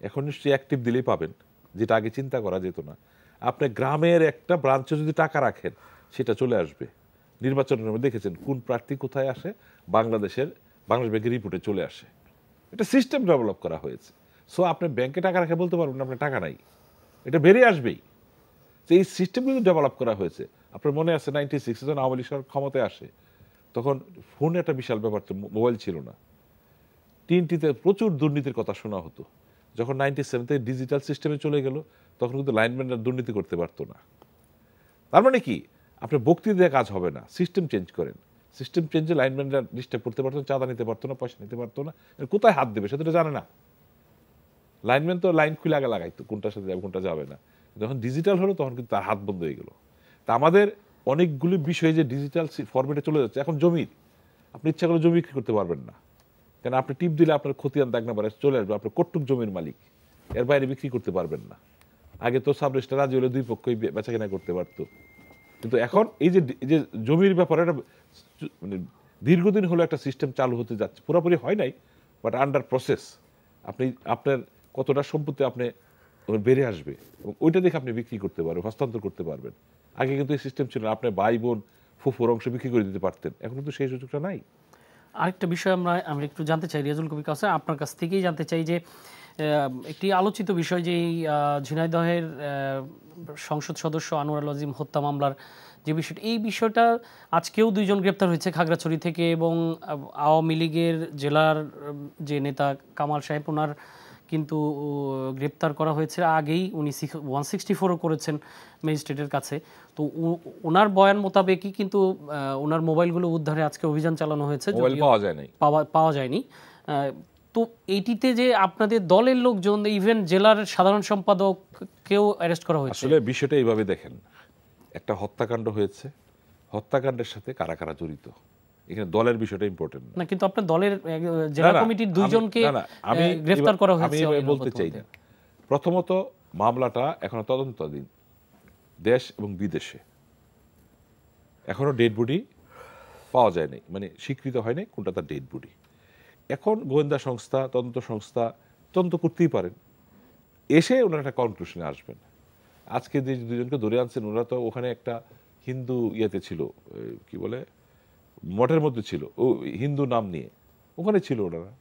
এখন নিশ্চয়ই অ্যাক্টিভ দিলেই পাবেন, যেটা আগে চিন্তা করা যেত না। আপনি গ্রামের একটা ব্রাঞ্চে যদি টাকা রাখেন সেটা চলে আসবে। নির্বাচনের মধ্যে দেখেছেন কোন প্রার্থী কোথায় আসে, বাংলাদেশ ব্যাংকের রিপোর্টে চলে আসে। এটা সিস্টেম ডেভেলপ করা হয়েছে। সো আপনি ব্যাংকে টাকা রাখে বলতে পারবেন না আপনার টাকা নাই, এটা বেরিয়ে আসবেই। যে এই সিস্টেম কিন্তু ডেভেলপ করা হয়েছে। আপনার মনে আছে 96 যখন আওয়ামী লীগ সরকার ক্ষমতায় আসে, তখন ফোন একটা বিশাল ব্যাপার, মোবাইল ছিল না, টিনটিতে প্রচুর দুর্নীতির কথা শোনা হতো। যখন 97 ডিজিটাল সিস্টেমে চলে গেল, তখন কিন্তু লাইনম্যানরা দুর্নীতি করতে পারতো না। তার মানে কি, আপনি বক্তৃতা দিয়ে কাজ হবে না, সিস্টেম চেঞ্জ করেন। সিস্টেম চেঞ্জে লাইনম্যানরা ডিস্টার্ব করতে পারতো না, চাঁদা নিতে পারতো না, পয়সা নিতে পারতো না, কোথায় হাত দেবে সেটা জানে না। লাইনম্যান তো লাইন খুলে আগে লাগাইতো, কোনটার সাথে যাবে কোনটা যাবে না। যখন ডিজিটাল হলো তখন কিন্তু তার হাত বন্ধ হয়ে গেল। তা আমাদের অনেকগুলি বিষয় যে ডিজিটাল ফরম্যাটে চলে যাচ্ছে, এখন জমির আপনি ইচ্ছা করে জমি বিক্রি করতে পারবেন না, কেন আপনি টিপ দিলে আপনার খতিয়ান দাগ নাম্বার চলে আসবে, আপনার কটুক জমির মালিক, এর বাইরে বিক্রি করতে পারবেন না। আগে তো সাব রেজিস্ট্রার রাজি হলে দুই পক্ষই বেচা কেনা করতে পারতো, কিন্তু এখন এই যে জমির ব্যাপারে একটা মানে দীর্ঘদিন হলো একটা সিস্টেম চালু হতে যাচ্ছে, পুরোপুরি হয় নাই, বাট আন্ডার প্রসেস। আপনি আপনার কতটা সম্পত্তি আপনি বেড়ে আসবে এবং ওইটা দেখে আপনি বিক্রি করতে পারবেন, হস্তান্তর করতে পারবেন। আগে কিন্তু এই সিস্টেম ছিল না, আপনার ভাই বোন ফুফুর অংশ বিক্রি করে দিতে পারতেন, এখন কিন্তু সেই সুযোগটা নাই। আরেকটা বিষয় আমরা একটু জানতে চাই রিয়াজুল কবির কাছে, আপনার কাছ থেকেই জানতে চাই যে একটি আলোচিত বিষয় যে ঝিনাইদহের সংসদ সদস্য আনোয়ারুল আজিম হত্যা মামলার যে বিষয়টা, এই বিষয়টা আজকেও 2 জন গ্রেপ্তার হয়েছে খাগড়াছড়ি থেকে, এবং আওয়ামী লীগের জেলার যে নেতা কামাল সাহেব, ওনার কিন্তু গ্রেপ্তার করা হয়েছে আগেই, উনি 164ও করেছেন ম্যাজিস্ট্রেটের কাছে। তো ওনার বয়ান মোতাবেকই কিন্তু ওনার মোবাইলগুলো উদ্ধারে আজকে অভিযান চালানো হয়েছে, পাওয়া যায়নি। তো এইটিতে যে আপনাদের দলের লোকজন, ইভেন জেলার সাধারণ সম্পাদককেও অ্যারেস্ট করা হয়েছে। আসলে বিষয়টা এইভাবে দেখেন, একটা হত্যাকাণ্ড হয়েছে, হত্যাকাণ্ডের সাথে কারা কারা জড়িত, এখানে দলের বিষয়টা ইম্পর্টেন্ট না। কিন্তু আপনার দলের জেলা কমিটির 2 জনকে গ্রেফতার করা হয়েছে। আমি বলতে চাই না, প্রথমত মামলাটা এখনো তদন্তাধীন দেশ এবং বিদেশে, এখনো ডেড বডি পাওয়া যায় নাই, মানে স্বীকৃত হয় নাই কোনটা তার ডেড বডি। এখন গোয়েন্দা সংস্থা, তদন্ত সংস্থা তদন্ত করতেই পারেন, এসে ওনারা একটা কনক্লুশনে আসবেন। আজকে যে 2 জনকে ধরে আনছেন, ওরা তো ওখানে একটা হিন্দু ইয়েতে ছিল, কি বলে মঠের মধ্যে ছিল, ও হিন্দু নাম নিয়ে ওখানে ছিল ওনারা।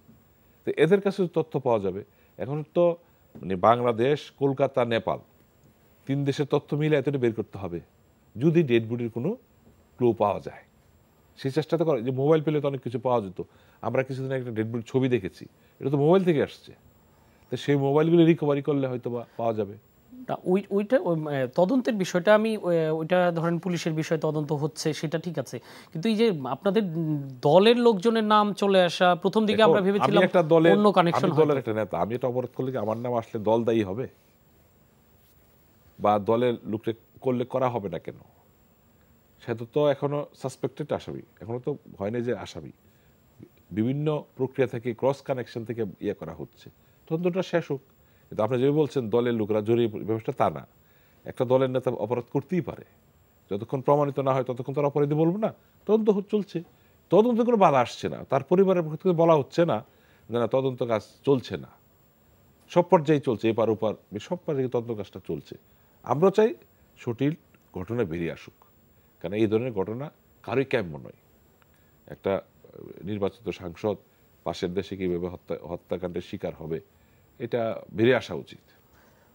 তো এদের কাছে তথ্য পাওয়া যাবে। এখন তো মানে বাংলাদেশ, কলকাতা, নেপাল 3 দেশের তথ্য মিলে এতটা বের করতে হবে, যদি ডেড বডির কোনো ক্লু পাওয়া যায়। সেই চেষ্টাটা করে, যে মোবাইল পেলে তো অনেক কিছু পাওয়া যেত। আমরা কিছুদিন একটা ডেড বডির ছবি দেখেছি, এটা তো মোবাইল থেকে আসছে, তো সেই মোবাইলগুলো রিকভারি করলে হয়তো পাওয়া যাবে। ওইটা তদন্তের বিষয়টা, আমি ওইটা ধরেন পুলিশের বিষয় তদন্ত হচ্ছে, সেটা ঠিক আছে, কিন্তু এই যে আপনাদের দলের লোকজনের নাম চলে আসা, প্রথম দিকে আমরা ভেবেছিলাম অন্য কানেকশন, দলের একটা নেতা, আমি এটা অবরোধ করলে কি আমার নাম আসলে দল দায়ী হবে, বা দলের লোককে করলে করা হবে না কেন? সেটা তো এখনো সাসপেক্টেড আসামি, এখনো তো হয় না যে আসামি, বিভিন্ন প্রক্রিয়া থেকে ক্রস কানেকশন থেকে ইয়ে করা হচ্ছে, তদন্তটা শেষ হোক। কিন্তু আপনি যে বলছেন দলের লোকরা জড়িয়ে ব্যবস্থা, তা না। একটা দলের নেতা অপরাধ করতেই পারে, যতক্ষণ প্রমাণিত না হয় ততক্ষণ তার অপরাধী বলবো না, তদন্ত চলছে, তদন্তে কোনো বাধা আসছে না, তার পরিবারের পক্ষ থেকে বলা হচ্ছে না যে না তদন্ত কাজ চলছে না, সব পর্যায়ে চলছে, এপার ওপার সব পর্যায়ে তদন্ত কাজটা চলছে। আমরা চাই সঠিক ঘটনা বেরিয়ে আসুক, কারণ এই ধরনের ঘটনা কারোই কাম্য নয়। একটা নির্বাচিত সাংসদ পাশের দেশে কীভাবে হত্যাকাণ্ডের শিকার হবে, এটা বেরিয়ে আসা উচিত।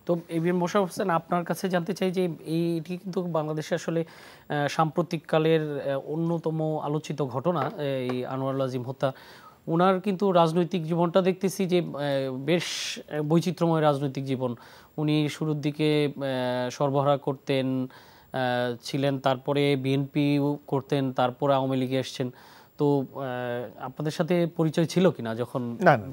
তো এবিএম মোশাররফ হোসেন, আপনার কাছে জানতে চাই যে এইটি কিন্তু বাংলাদেশে আসলে সাম্প্রতিককালের অন্যতম আলোচিত ঘটনা, এই আনোয়ারুল আজিম হত্যা। ওনার কিন্তু রাজনৈতিক জীবনটা দেখতেছি যে বেশ বৈচিত্র্যময় রাজনৈতিক জীবন। উনি শুরুর দিকে সরবরাহ করতেন, ছিলেন, তারপরে বিএনপি করতেন, তারপরে আওয়ামী লীগে এসছেন। তো আপনাদের সাথে পরিচয় ছিল কিনা যখন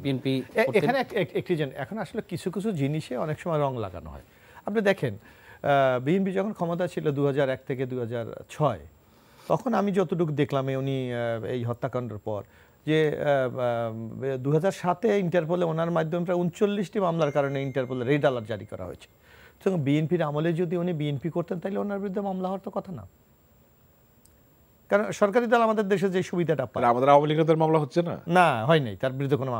বিএনপি? এখানে একটি এখন আসলে কিছু কিছু জিনিসে অনেক সময় রং লাগানো হয়। আপনি দেখেন, বিএনপি যখন ক্ষমতা ছিল 2001 থেকে 2006, তখন আমি যতটুকু দেখলাম উনি এই হত্যাকাণ্ডের পর যে 2007-এ ইন্টারপোলে ওনার মাধ্যমে প্রায় 39টি মামলার কারণে ইন্টারপোলে রেড অ্যালার্ট জারি করা হয়েছে। তো বিএনপির আমলে যদি উনি বিএনপি করতেন তাহলে ওনার বিরুদ্ধে মামলা হওয়ার তো কথা না, কারণ সরকারি দল আমাদের দেশে যে সুবিধাটা পায়। আমাদের আওয়ামী লীগের মামলা হচ্ছে না, না হয় নাই তার বিরুদ্ধে কোনো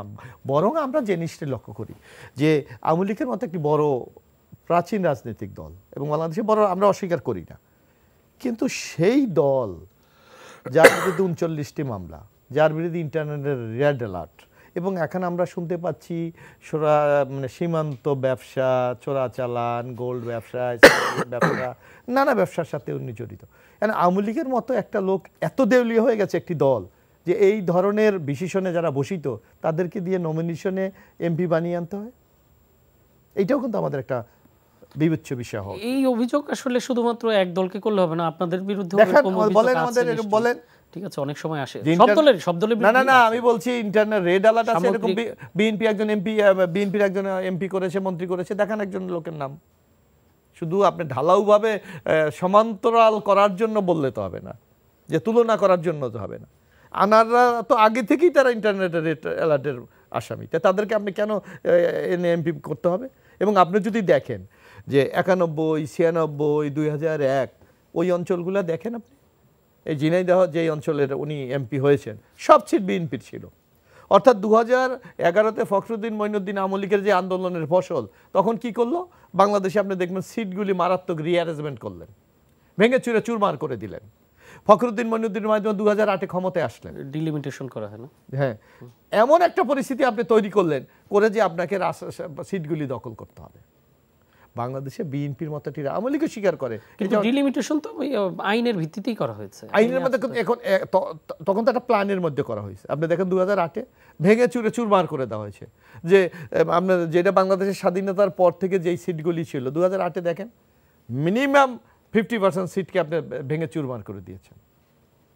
বরং আমরা যে জিনিসটি লক্ষ্য করি যে আওয়ামী লীগের মতো একটি বড় প্রাচীন রাজনৈতিক দল এবং বাংলাদেশে বড়, আমরা অস্বীকার করি না, কিন্তু সেই দল যার বিরুদ্ধে 39টি মামলা, যার বিরুদ্ধে ইন্টারনেটের রেড অ্যালার্ট, এবং এখন আমরা শুনতে পাচ্ছি মানে সীমান্ত ব্যবসা, চোরাচালান, গোল্ড ব্যবসা, ব্যবসা, নানা ব্যবসার সাথে উনি জড়িত। আওয়ামী লীগের মতো একটা লোক এত দেউলিয়া হয়ে গেছে একটি দল, যে এই ধরনের বিশেষণে যারা বসিত তাদেরকে দিয়ে নমিনেশনে এমপি বানিয়ে আনতে হয়। এইটাও কিন্তু আমাদের একটা বিবেচ্য বিষয় হবে। এই অভিযোগ আসলে শুধুমাত্র এক দলকে করলে হবে না, আপনাদের বিরুদ্ধে বলেন, আমাদের বলেন। ঠিক আছে, অনেক সময় আসে সব দলের না আমি বলছি ইন্টারনাল রেড অ্যালার্ট আছে, এরকম বিএনপি একজন এমপি, বিএনপির একজন এমপি করেছে, মন্ত্রী করেছে, দেখান একজন লোকের নাম। শুধু আপনি ঢালাওভাবে সমান্তরাল করার জন্য বললে তো হবে না, যে তুলনা করার জন্য তো হবে না। আনাররা তো আগে থেকেই তারা ইন্টারনেটের রেড অ্যালার্টের আসামি, তাদেরকে আপনি কেন এনে এমপি করতে হবে? এবং আপনি যদি দেখেন যে 91, 96, 2001 ওই অঞ্চলগুলো দেখেন আপনি, এই ঝিনাইদহ যে অঞ্চলের উনি এমপি হয়েছেন সব সিট বিএনপির ছিল। অর্থাৎ 2011-তে ফখরুদ্দিন মঈনুদ্দিন আওয়ামী লীগের যে আন্দোলনের ফসল, তখন কি করলো বাংলাদেশে আপনি দেখবেন সিটগুলি মারাত্মক রিঅ্যারেঞ্জমেন্ট করলেন, ভেঙে চুরে চুরমার করে দিলেন। ফখরুদ্দিন মঈনুদ্দিনের মাধ্যমে 2008-এ ক্ষমতায় আসলেন, ডিলিমিটেশন করা হয় না। হ্যাঁ, এমন একটা পরিস্থিতি আপনি তৈরি করলেন করে যে আপনাকে সিটগুলি দখল করতে হবে। বাংলাদেশে বিএনপির মতো আওয়ামী লীগও স্বীকার করে, কিন্তু ডিলিমিটেশন তো আইনের ভিত্তিতেই করা হয়েছে। আইনের মধ্যে এখন তখন তো একটা প্ল্যানের মধ্যে করা হয়েছে। আপনি দেখেন 2008-এ ভেঙে চুরে চুরমার করে দেওয়া হয়েছে, যে আপনার যেটা বাংলাদেশের স্বাধীনতার পর থেকে যেই সিটগুলি ছিল 2008-এ দেখেন মিনিমাম 50% সিটকে আপনি ভেঙে চুরমার করে দিয়েছেন,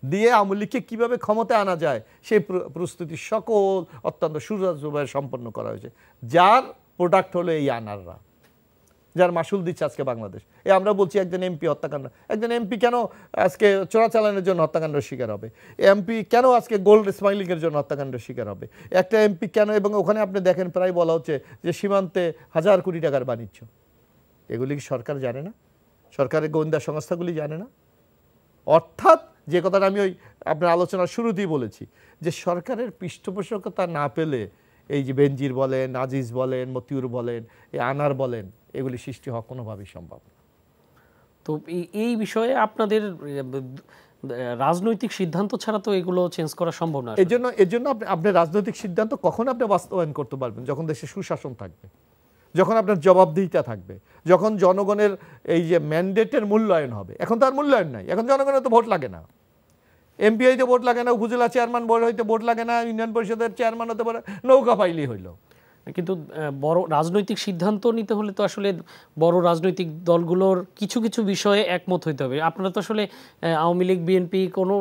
দিয়ে আওয়ামী লীগকে কীভাবে ক্ষমতায় আনা যায় সেই প্রস্তুতি সকল অত্যন্ত সুরাজভাবে সম্পন্ন করা হয়েছে, যার প্রোডাক্ট হলো এই আনাররা, যার মাসুল দিচ্ছে আজকে বাংলাদেশ। আমরা বলছি একজন এমপি হত্যাকাণ্ড, একজন এমপি কেন আজকে চোরাচালানের জন্য হত্যাকাণ্ডের শিকার হবে? এমপি কেন আজকে গোল্ড স্মাগলিংয়ের জন্য হত্যাকাণ্ডের শিকার হবে? একটা এমপি কেন? এবং ওখানে আপনি দেখেন প্রায় বলা হচ্ছে যে সীমান্তে 1000 কোটি টাকার বাণিজ্য। এগুলি কি সরকার জানে না? সরকারের গোয়েন্দা সংস্থাগুলি জানে না? অর্থাৎ যে কথাটা আমি ওই আপনার আলোচনার শুরুতেই বলেছি, যে সরকারের পৃষ্ঠপোষকতা না পেলে এই যে বেনজির বলেন, আজিজ বলেন, মতিউর বলেন, এই আনার বলেন, এগুলি সৃষ্টি হওয়া কোনোভাবেই সম্ভব না। তো এই বিষয়ে আপনাদের রাজনৈতিক সিদ্ধান্ত ছাড়া তো এগুলো চেঞ্জ করা সম্ভব না। এর জন্য আপনি রাজনৈতিক সিদ্ধান্ত কখন আপনি বাস্তবায়ন করতে পারবেন? যখন দেশে সুশাসন থাকবে, যখন আপনার জবাবদিহিতা থাকবে, যখন জনগণের এই যে ম্যান্ডেটের মূল্যায়ন হবে। এখন তো আর মূল্যায়ন নাই, এখন জনগণের তো ভোট লাগে না, এমপি হইতে ভোট লাগে না, উপজেলা চেয়ারম্যান বোর্ড হইতে ভোট লাগে না, ইউনিয়ন পরিষদের চেয়ারম্যান হতে পারে, নৌকা পাইলেই হইল। কিন্তু বড় রাজনৈতিক সিদ্ধান্ত নিতে হলে তো আসলে বড় রাজনৈতিক দলগুলোর কিছু কিছু বিষয়ে একমত হইতে হবে। আপনারা তো আসলে আওয়ামী লীগ, বিএনপি কোনো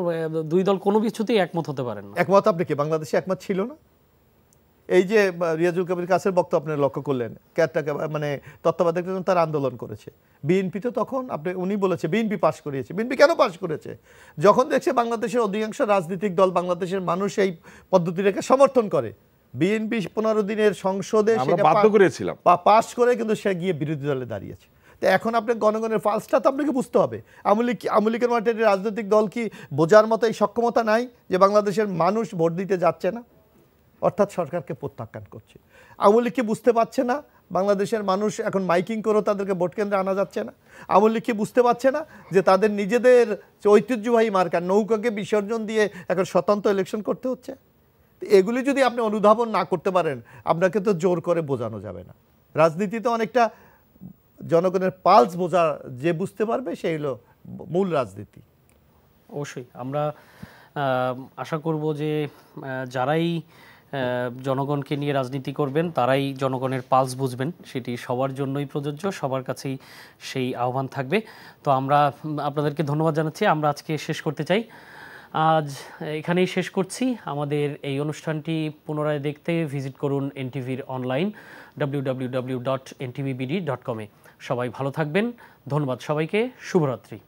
দুই দল কোনো কিছুতেই একমত হতে পারেন না। একমত আপনি কি বাংলাদেশে একমত ছিল না? এই যে রিয়াজুল কবির কাছের বক্তব্য আপনি লক্ষ্য করলেন, মানে তত্ত্বাবধায়ক তার আন্দোলন করেছে। বিএনপি তো তখন উনি বলেছে বিএনপি পাশ করিয়েছে। বিএনপি কেন পাশ করেছে? যখন দেখছে বাংলাদেশের অধিকাংশ রাজনৈতিক দল, বাংলাদেশের মানুষ এই পদ্ধতিটাকে সমর্থন করে, বিএনপি 15 দিনের সংসদে পাশ করে কিন্তু সে গিয়ে বিরোধী দলে দাঁড়িয়েছে। তো এখন আপনার গণগণের পালসটা তো আপনাকে বুঝতে হবে। আওয়ামী লীগের মাঠে রাজনৈতিক দল কি বোঝার মতো এই সক্ষমতা নাই যে বাংলাদেশের মানুষ ভোট দিতে যাচ্ছে না, অর্থাৎ সরকারকে প্রত্যাখ্যান করছে? আওয়ামী লীগ কি বুঝতে পারছে না বাংলাদেশের মানুষ এখন মাইকিং করেও তাদেরকে ভোট কেন্দ্রে আনা যাচ্ছে না? আওয়ামী লীগ কি বুঝতে পারছে না যে তাদের নিজেদের ঐতিহ্যবাহী মার্কা নৌকাকে বিসর্জন দিয়ে এখন স্বতন্ত্র ইলেকশন করতে হচ্ছে? এগুলি যদি আপনি অনুধাবন না করতে পারেন, আপনাকে তো জোর করে বোঝানো যাবে না। রাজনীতিতে অনেকটা জনগণের পালস বোঝা, যে বুঝতে পারবে সেই হলো মূল রাজনীতি। অবশ্যই আমরা আশা করব যে যারাই জনগণকে নিয়ে রাজনীতি করবেন তারাই জনগণের পালস বুঝবেন, সেটি সবার জন্যই প্রযোজ্য, সবার কাছেই সেই আহ্বান থাকবে। তো আমরা আপনাদেরকে ধন্যবাদ জানাচ্ছি। আমরা আজকে শেষ করতে চাই, আজ এখানেই শেষ করছি। আমাদের এই অনুষ্ঠানটি পুনরায় দেখতে ভিজিট করুন এনটিভির অনলাইন www.ntvbd.com-এ। সবাই ভালো থাকবেন। ধন্যবাদ সবাইকে। শুভরাত্রি।